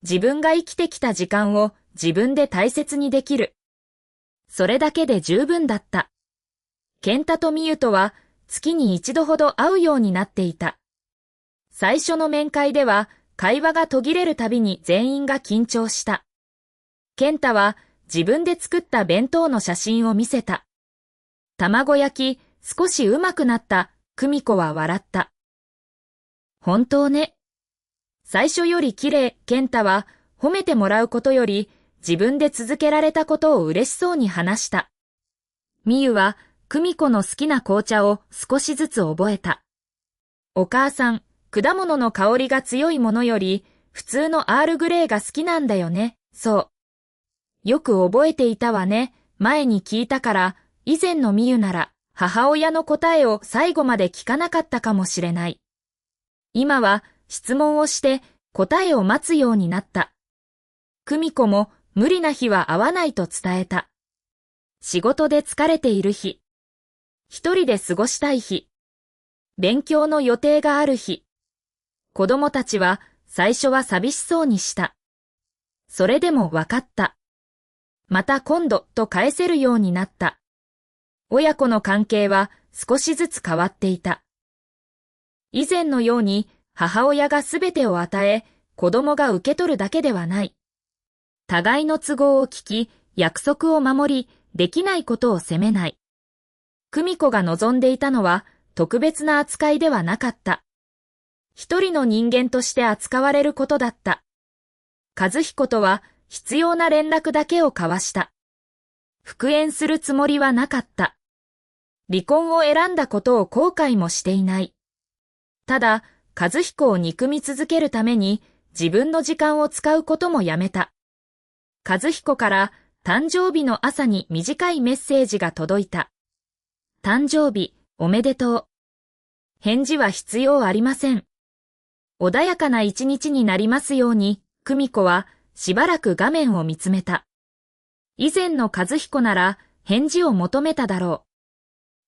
自分が生きてきた時間を自分で大切にできる。それだけで十分だった。健太とみゆとは月に一度ほど会うようになっていた。最初の面会では会話が途切れるたびに全員が緊張した。健太は自分で作った弁当の写真を見せた。卵焼き少しうまくなった。久美子は笑った。本当ね。最初より綺麗。健太は褒めてもらうことより自分で続けられたことを嬉しそうに話した。みゆは久美子の好きな紅茶を少しずつ覚えた。お母さん、果物の香りが強いものより普通のアールグレーが好きなんだよね。そう。よく覚えていたわね。前に聞いたから、以前のみゆなら、母親の答えを最後まで聞かなかったかもしれない。今は質問をして答えを待つようになった。久美子も無理な日は会わないと伝えた。仕事で疲れている日。一人で過ごしたい日。勉強の予定がある日。子供たちは最初は寂しそうにした。それでもわかった。また今度と返せるようになった。親子の関係は少しずつ変わっていた。以前のように母親がすべてを与え、子供が受け取るだけではない。互いの都合を聞き、約束を守り、できないことを責めない。久美子が望んでいたのは特別な扱いではなかった。一人の人間として扱われることだった。和彦とは必要な連絡だけを交わした。復縁するつもりはなかった。離婚を選んだことを後悔もしていない。ただ、和彦を憎み続けるために自分の時間を使うこともやめた。和彦から誕生日の朝に短いメッセージが届いた。誕生日おめでとう。返事は必要ありません。穏やかな一日になりますように、久美子はしばらく画面を見つめた。以前の和彦なら返事を求めただろう。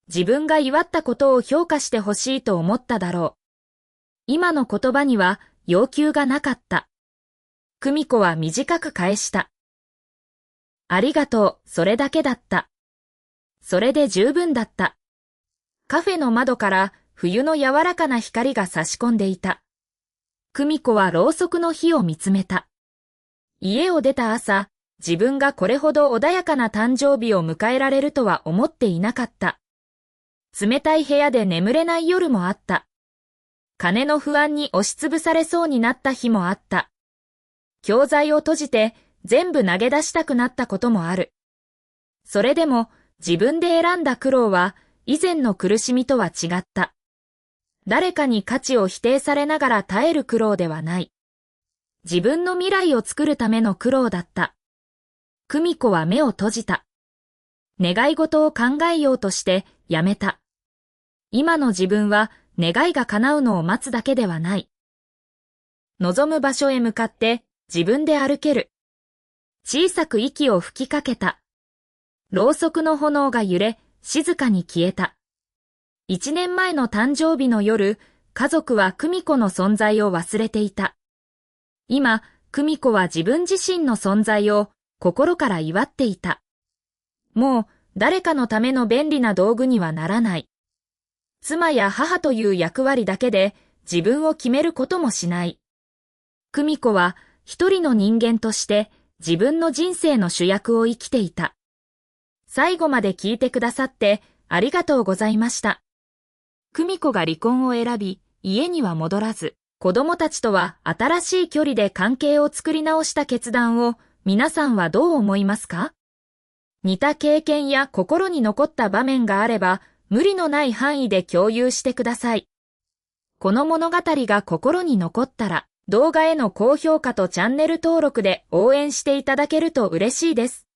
自分が祝ったことを評価してほしいと思っただろう。今の言葉には要求がなかった。久美子は短く返した。ありがとう、それだけだった。それで十分だった。カフェの窓から冬の柔らかな光が差し込んでいた。久美子はろうそくの火を見つめた。家を出た朝、自分がこれほど穏やかな誕生日を迎えられるとは思っていなかった。冷たい部屋で眠れない夜もあった。金の不安に押しつぶされそうになった日もあった。教材を閉じて全部投げ出したくなったこともある。それでも自分で選んだ苦労は以前の苦しみとは違った。誰かに価値を否定されながら耐える苦労ではない。自分の未来を作るための苦労だった。久美子は目を閉じた。願い事を考えようとしてやめた。今の自分は願いが叶うのを待つだけではない。望む場所へ向かって自分で歩ける。小さく息を吹きかけた。ろうそくの炎が揺れ、静かに消えた。1年前の誕生日の夜、家族は久美子の存在を忘れていた。今、久美子は自分自身の存在を心から祝っていた。もう誰かのための便利な道具にはならない。妻や母という役割だけで自分を決めることもしない。久美子は一人の人間として自分の人生の主役を生きていた。最後まで聞いてくださってありがとうございました。久美子が離婚を選び、家には戻らず、子供たちとは新しい距離で関係を作り直した決断を皆さんはどう思いますか？似た経験や心に残った場面があれば、無理のない範囲で共有してください。この物語が心に残ったら、動画への高評価とチャンネル登録で応援していただけると嬉しいです。